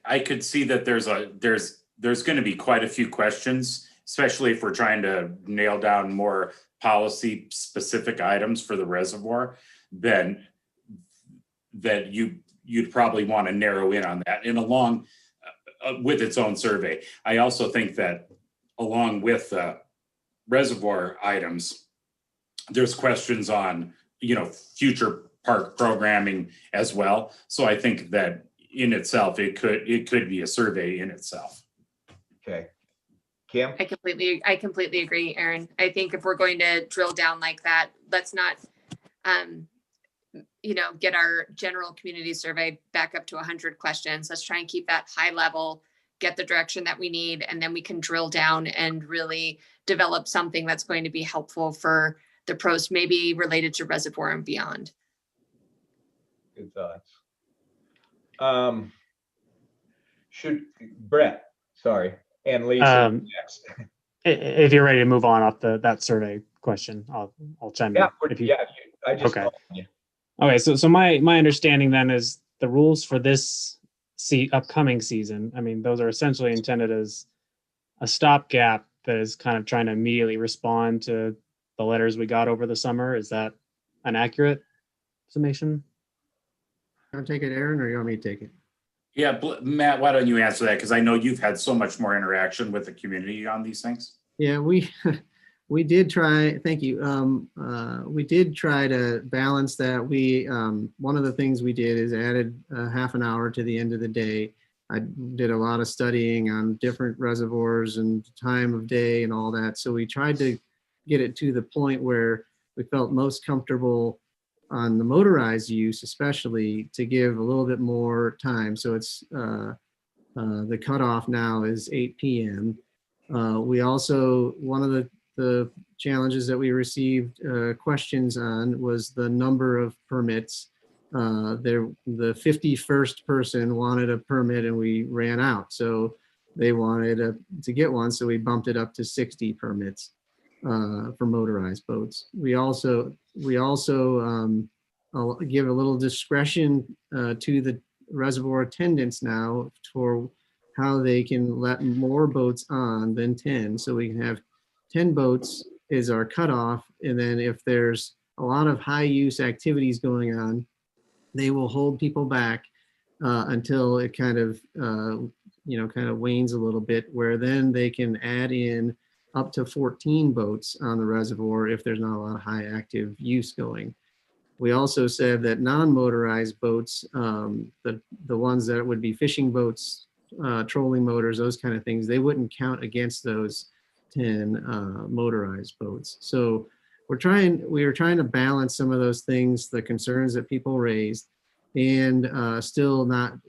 I could see that there's going to be quite a few questions, especially if we're trying to nail down more policy specific items for the reservoir, then that you'd probably want to narrow in on that and along with its own survey. I also think that along with reservoir items, there's questions on, future park programming as well. So I think that in itself, it could be a survey in itself.
Okay. Kim?
I completely agree, Aaron. I think if we're going to drill down like that, let's not, get our general community survey back up to 100 questions. Let's try and keep that high level, get the direction that we need, and then we can drill down and really develop something that's going to be helpful for the pros, maybe related to reservoir and beyond.
Good thoughts. Should Brett, sorry, and Lisa next.
If you're ready to move on off that survey question, I'll chime in.
I just
okay. Okay, so my understanding then is the rules for this upcoming season, I mean, those are essentially intended as a stopgap that is kind of trying to immediately respond to the letters we got over the summer. Is that an accurate summation?
You want to take it, Aaron, or you want me to take it?
Yeah, Matt, why don't you answer that? Because I know you've had so much more interaction with the community on these things.
Yeah, we did try, thank you. We did try to balance that. One of the things we did is added half an hour to the end of the day. I did a lot of studying on different reservoirs and time of day and all that. So we tried to get it to the point where we felt most comfortable on the motorized use, especially to give a little bit more time. So it's the cutoff now is 8 p.m. We also, one of the the challenges that we received questions on was the number of permits. The 51st person wanted a permit and we ran out. So they wanted to get one. So we bumped it up to 60 permits for motorized boats. We also give a little discretion to the reservoir attendants now for how they can let more boats on than 10. So we can have 10 boats is our cutoff. And then if there's a lot of high use activities going on, they will hold people back until it kind of wanes a little bit, where then they can add in up to 14 boats on the reservoir if there's not a lot of high active use going. We also said that non-motorized boats, the ones that would be fishing boats, trolling motors, those kind of things, they wouldn't count against those 10 motorized boats. So we were trying to balance some of those things, the concerns that people raised, and still not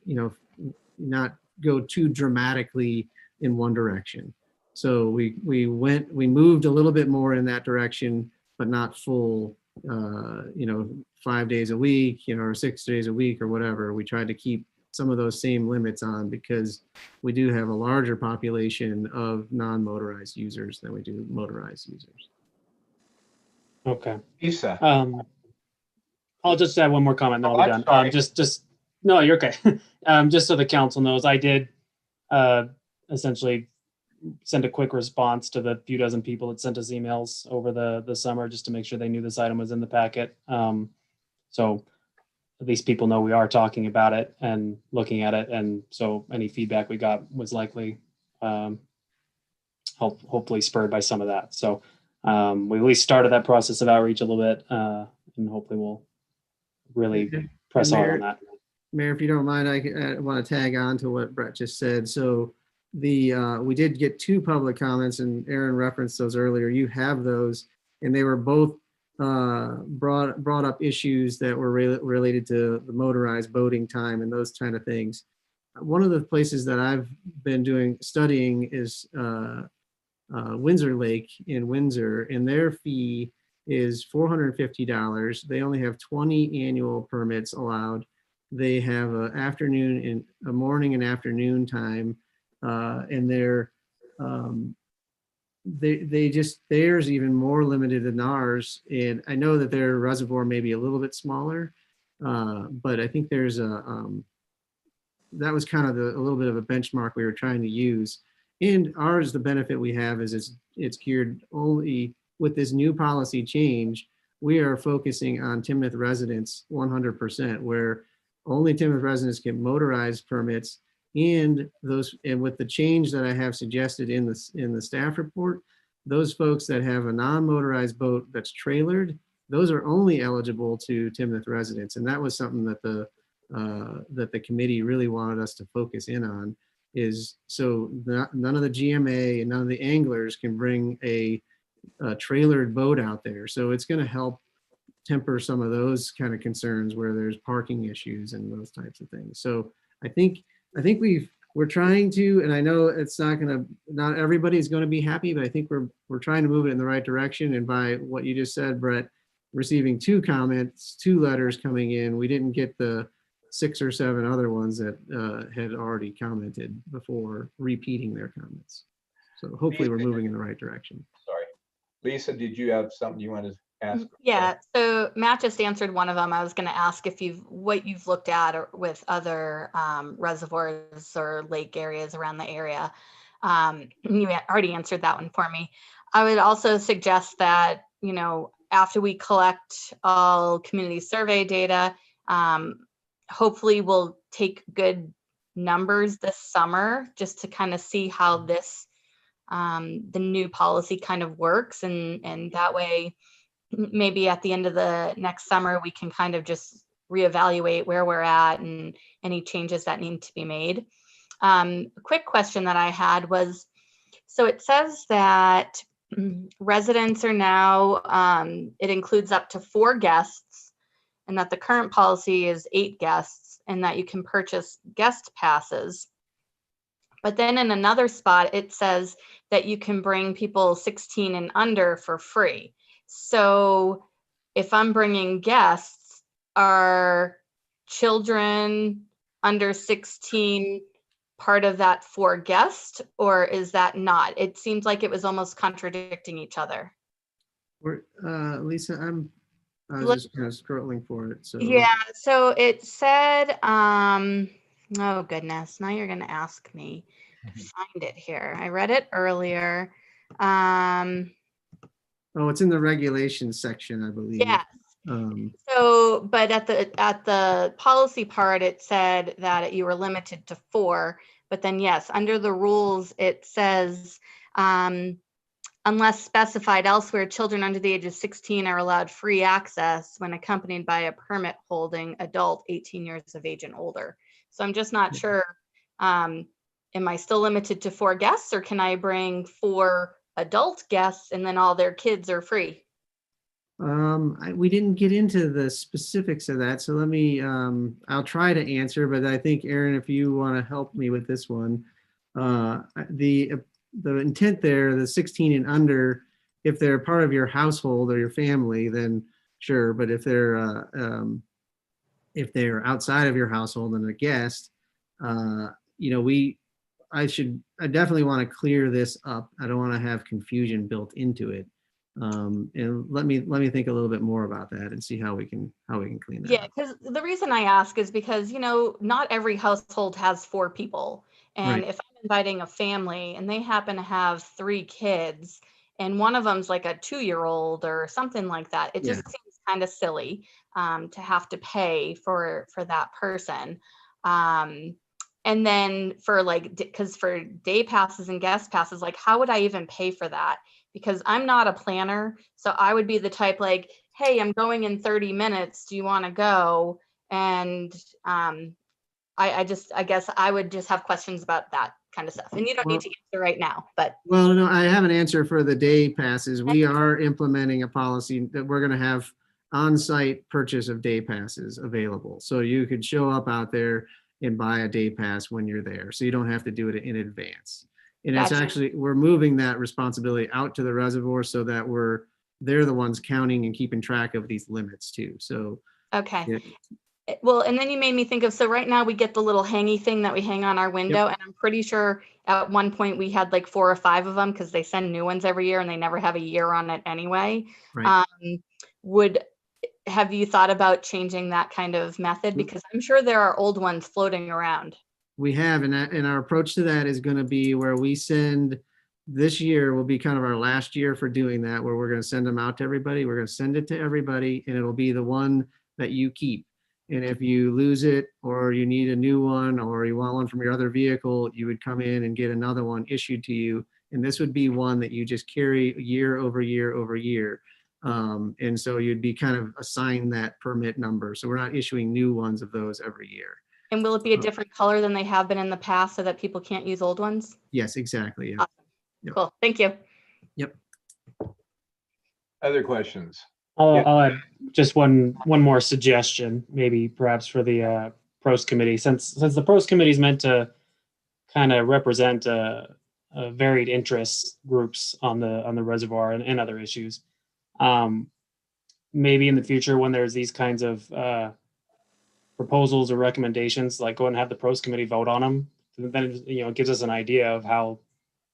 go too dramatically in one direction. So we moved a little bit more in that direction, but not full, 5 days a week, or 6 days a week or whatever. We tried to keep some of those same limits on because we do have a larger population of non-motorized users than we do motorized users.
Okay.
Lisa.
I'll just add one more comment, then I'll be done. No, you're okay. Just so the council knows, I did essentially send a quick response to the few dozen people that sent us emails over the summer, just to make sure they knew this item was in the packet. So at least people know we are talking about it and looking at it. And so any feedback we got was likely hopefully spurred by some of that. So we at least started that process of outreach a little bit, and hopefully we'll really press on that.
Mayor, if you don't mind, I want to tag on to what Brett just said. So we did get 2 public comments, and Aaron referenced those earlier. You have those, and they were both brought up issues that were related to the motorized boating time and those kind of things. One of the places that I've been studying is Windsor Lake in Windsor, and their fee is $450. They only have 20 annual permits allowed. They have a morning and afternoon time, and theirs even more limited than ours. And I know that their reservoir may be a little bit smaller, but I think there's that was kind of a little bit of a benchmark we were trying to use. And ours, the benefit we have is it's geared only with this new policy change. We are focusing on Timnath residents 100%, where only Timnath residents get motorized permits. And with the change that I have suggested in the staff report, those folks that have a non-motorized boat that's trailered, those are only eligible to Timnath residents. And that was something that the committee really wanted us to focus in on, is so none of the GMA and none of the anglers can bring a trailered boat out there. So it's going to help temper some of those kind of concerns where there's parking issues and those types of things. So I think we're trying to, and I know it's not everybody's going to be happy, but I think we're trying to move it in the right direction. And by what you just said, Brett, receiving 2 comments, 2 letters coming in, we didn't get the 6 or 7 other ones that had already commented before repeating their comments. So hopefully we're moving in the right direction.
Sorry. Lisa, did you have something you wanted to ask?
Yeah, so Matt just answered one of them. I was going to ask if what you've looked at or with other reservoirs or lake areas around the area. You already answered that one for me. I would also suggest that, after we collect all community survey data, hopefully we'll take good numbers this summer just to kind of see how this the new policy kind of works, and that way maybe at the end of the next summer we can kind of just reevaluate where we're at and any changes that need to be made. A quick question that I had was, so it says that residents are now, it includes up to 4 guests, and that the current policy is 8 guests, and that you can purchase guest passes But then in another spot, it says that you can bring people 16 and under for free. So if I'm bringing guests, are children under 16 part of that for guests, or is that not? It seems like it was almost contradicting each other.
Lisa, I was
Let's-
just kind of scrolling for it. So
Yeah, so it said, oh goodness, now you're gonna ask me. Find it here. I read it earlier.
Oh, it's in the regulations section, I believe.
Yes.
Um,
So, but at the policy part, it said that you were limited to 4. But then, yes, under the rules, it says, unless specified elsewhere, children under the age of 16 are allowed free access when accompanied by a permit holding adult 18 years of age and older. So I'm just not sure. Am I still limited to 4 guests, or can I bring 4 adult guests and then all their kids are free?
we didn't get into the specifics of that, so let me, I'll try to answer, but I think, Aaron, if you want to help me with this one, the intent there, the 16 and under, if they're part of your household or your family, then sure, but if they're outside of your household and a guest, you know, I definitely want to clear this up. I don't want to have confusion built into it. And let me think a little bit more about that and see how we can clean that
Yeah,
up.
because the reason I ask is because, not every household has 4 people. And
Right.
if I'm inviting a family and they happen to have 3 kids and one of them's like a 2-year-old or something like that, it just seems kind of silly to have to pay for that person. And then for because for day passes and guest passes, like how would I even pay for that? Because I'm not a planner. So I would be the type like, hey, I'm going in 30 minutes. Do you want to go? And I guess I would just have questions about that kind of stuff. And you don't need to answer right now, but.
Well, no, I have an answer for the day passes. We are implementing a policy that we're going to have on-site purchase of day passes available. So you could show up out there and buy a day pass when you're there. So you don't have to do it in advance. And it's
Gotcha.
actually, we're moving that responsibility out to the reservoir so that they're the ones counting and keeping track of these limits too. So.
Okay.
Yeah.
Well, and then you made me think of, so right now we get the little hangy thing that we hang on our window. And I'm pretty sure at one point we had like 4 or 5 of them because they send new ones every year and they never have a year on it anyway.
Right.
Have you thought about changing that kind of method? Because I'm sure there are old ones floating around.
We have, and our approach to that is going to be where we send, this year will be kind of our last year for doing that, where we're going to send them out to everybody. We're going to send it to everybody and it'll be the one that you keep. And if you lose it or you need a new one or you want one from your other vehicle, you would come in and get another one issued to you. And this would be one that you just carry year over year over year. And so you'd be kind of assigned that permit number. So we're not issuing new ones of those every year.
And will it be a different color than they have been in the past so that people can't use old ones?
Yes, exactly. Yeah.
Awesome.
Yep.
Cool. Thank you.
Yep.
Other questions?
I'll add just one more suggestion, maybe perhaps for the pros committee, since the pros committee is meant to kind of represent varied interest groups on the reservoir and other issues. Maybe in the future when there's these kinds of proposals or recommendations, like go and have the pros committee vote on them. Then it gives us an idea of how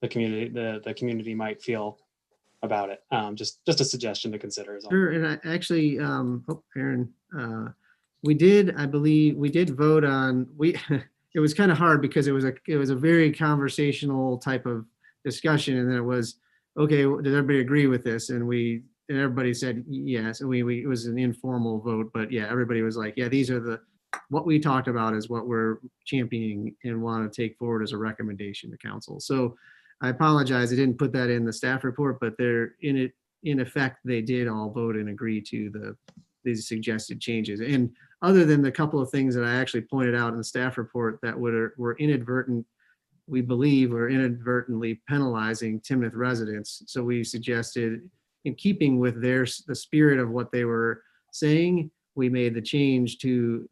the community might feel about it. Just a suggestion to consider.
Sure, and I actually, Aaron, I believe we did vote on, it was kind of hard because it was a very conversational type of discussion, and then it was, okay, did everybody agree with this? And everybody said yes, and it was an informal vote, but yeah, everybody was like, yeah, these are what we talked about is what we're championing and want to take forward as a recommendation to council. So I apologize, I didn't put that in the staff report, but in effect, they did all vote and agree to these suggested changes. And other than the couple of things that I actually pointed out in the staff report that were inadvertent, we believe were inadvertently penalizing Timnath residents. So we suggested, in keeping with the spirit of what they were saying, we made the change to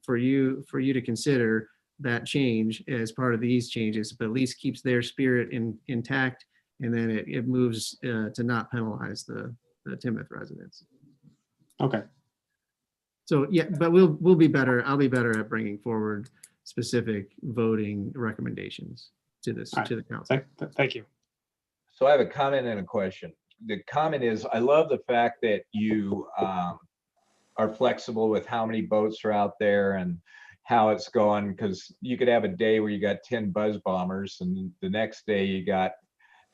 for you to consider that change as part of these changes, but at least keeps their spirit intact. And then it moves to not penalize the Timnath residents.
Okay.
So yeah, but we'll be better. I'll be better at bringing forward specific voting recommendations to this,
All right.
to the council.
Thank you.
So I have a comment and a question. The comment is, I love the fact that you are flexible with how many boats are out there and how it's going, because you could have a day where you got 10 buzz bombers and the next day you got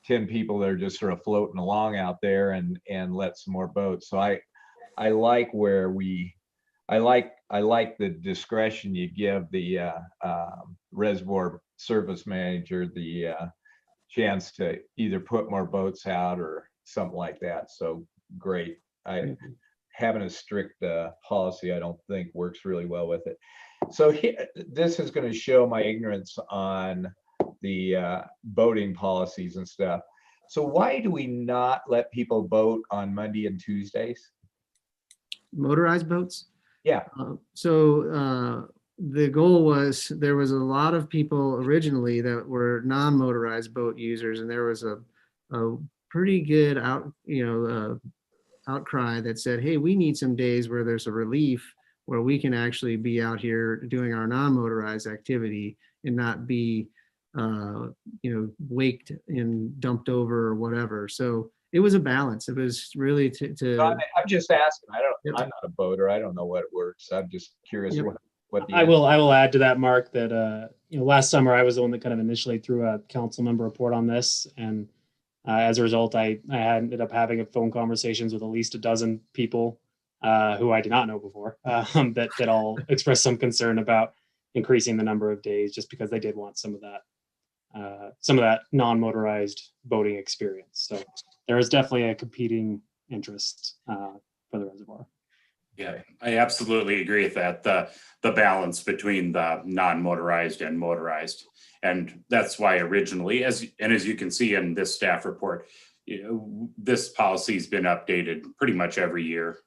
10 people that are just sort of floating along out there and let some more boats. So I like where I like the discretion you give the reservoir service manager the chance to either put more boats out or something like that. So great. Having a strict policy, I don't think works really well with it. So this is going to show my ignorance on the boating policies and stuff. So why do we not let people boat on Monday and Tuesdays?
Motorized boats?
Yeah.
The goal was, there was a lot of people originally that were non-motorized boat users, and there was a pretty good outcry that said, hey, we need some days where there's a relief where we can actually be out here doing our non-motorized activity and not be waked and dumped over or whatever. So it was a balance. It was really
I'm just asking. I'm not a boater. I don't know what it works. I'm just curious what the
I will add to that, Mark, that last summer I was the one that kind of initially threw a council member report on this, and as a result, I ended up having phone conversations with at least a dozen people who I did not know before that all expressed some concern about increasing the number of days, just because they did want some of that non-motorized boating experience. So there is definitely a competing interest for the reservoir.
Yeah, I absolutely agree with that. The balance between the non-motorized and motorized. And that's why originally, as you can see in this staff report, this policy's been updated pretty much every year,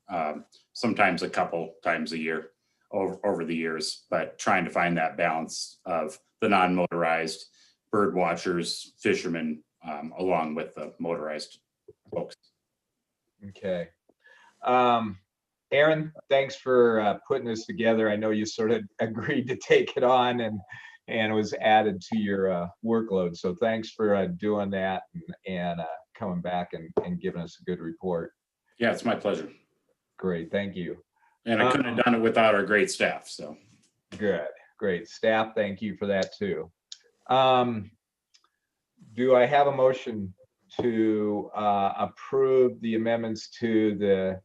sometimes a couple times a year over the years, but trying to find that balance of the non-motorized bird watchers, fishermen, along with the motorized folks.
Okay. Aaron, thanks for putting this together. I know you sort of agreed to take it on and it was added to your workload. So thanks for doing that and coming back and giving us a good report.
Yeah, it's my pleasure.
Great, thank you.
And I couldn't have done it without our great staff, so.
Good, great. Staff, thank you for that too. Do I have a motion to approve the amendments to the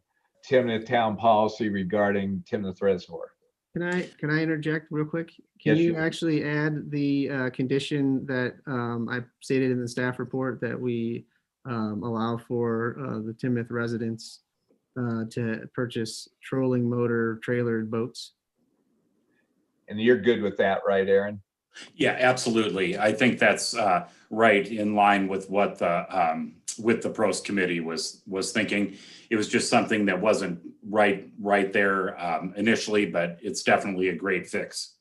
Timnath town policy regarding Timnath Reservoir?
Can I interject real quick?
Yes,
Can you
sure.
actually add the condition that I stated in the staff report that we allow for the Timnath residents to purchase trolling motor trailered boats?
And you're good with that, right, Aaron?
Yeah, absolutely. I think that's right in line with what the pros committee was thinking. It was just something that wasn't right there initially, but it's definitely a great fix.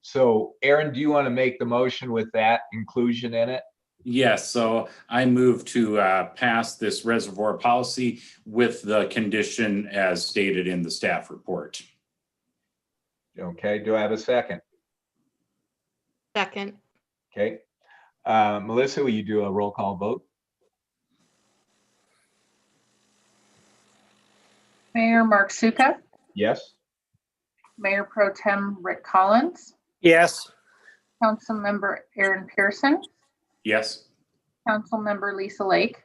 So Aaron, do you want to make the motion with that inclusion in it?
Yes, so I move to pass this reservoir policy with the condition as stated in the staff report.
Okay, do I have a second?
Second.
Okay. Melissa, will you do a roll call vote?
Mayor Mark Suka,
Yes.
Mayor Pro Tem Rick Collins,
Yes.
Councilmember Aaron Pearson,
Yes.
Councilmember Lisa Lake,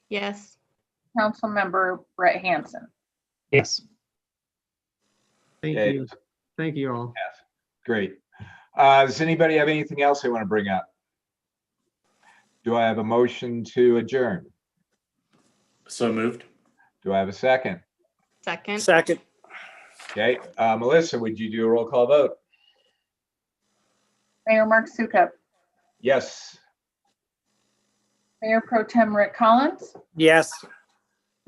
Yes.
Councilmember Brett Hansen.
Yes.
Thank
Okay.
you. Thank you all.
Yes. Great. Does anybody have anything else they want to bring up? Do I have a motion to adjourn?
So moved.
Do I have a second?
Second.
Second.
Okay. Melissa, would you do a roll call vote?
Mayor Mark Suka,
Yes.
Mayor Pro Tem Rick Collins,
Yes.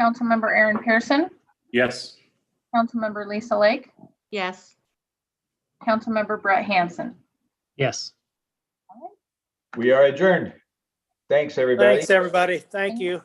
Councilmember Aaron Pearson,
Yes.
Councilmember Lisa Lake,
Yes.
Councilmember Brett Hansen.
Yes.
We are adjourned. Thanks, everybody.
Thanks, everybody. Thank you.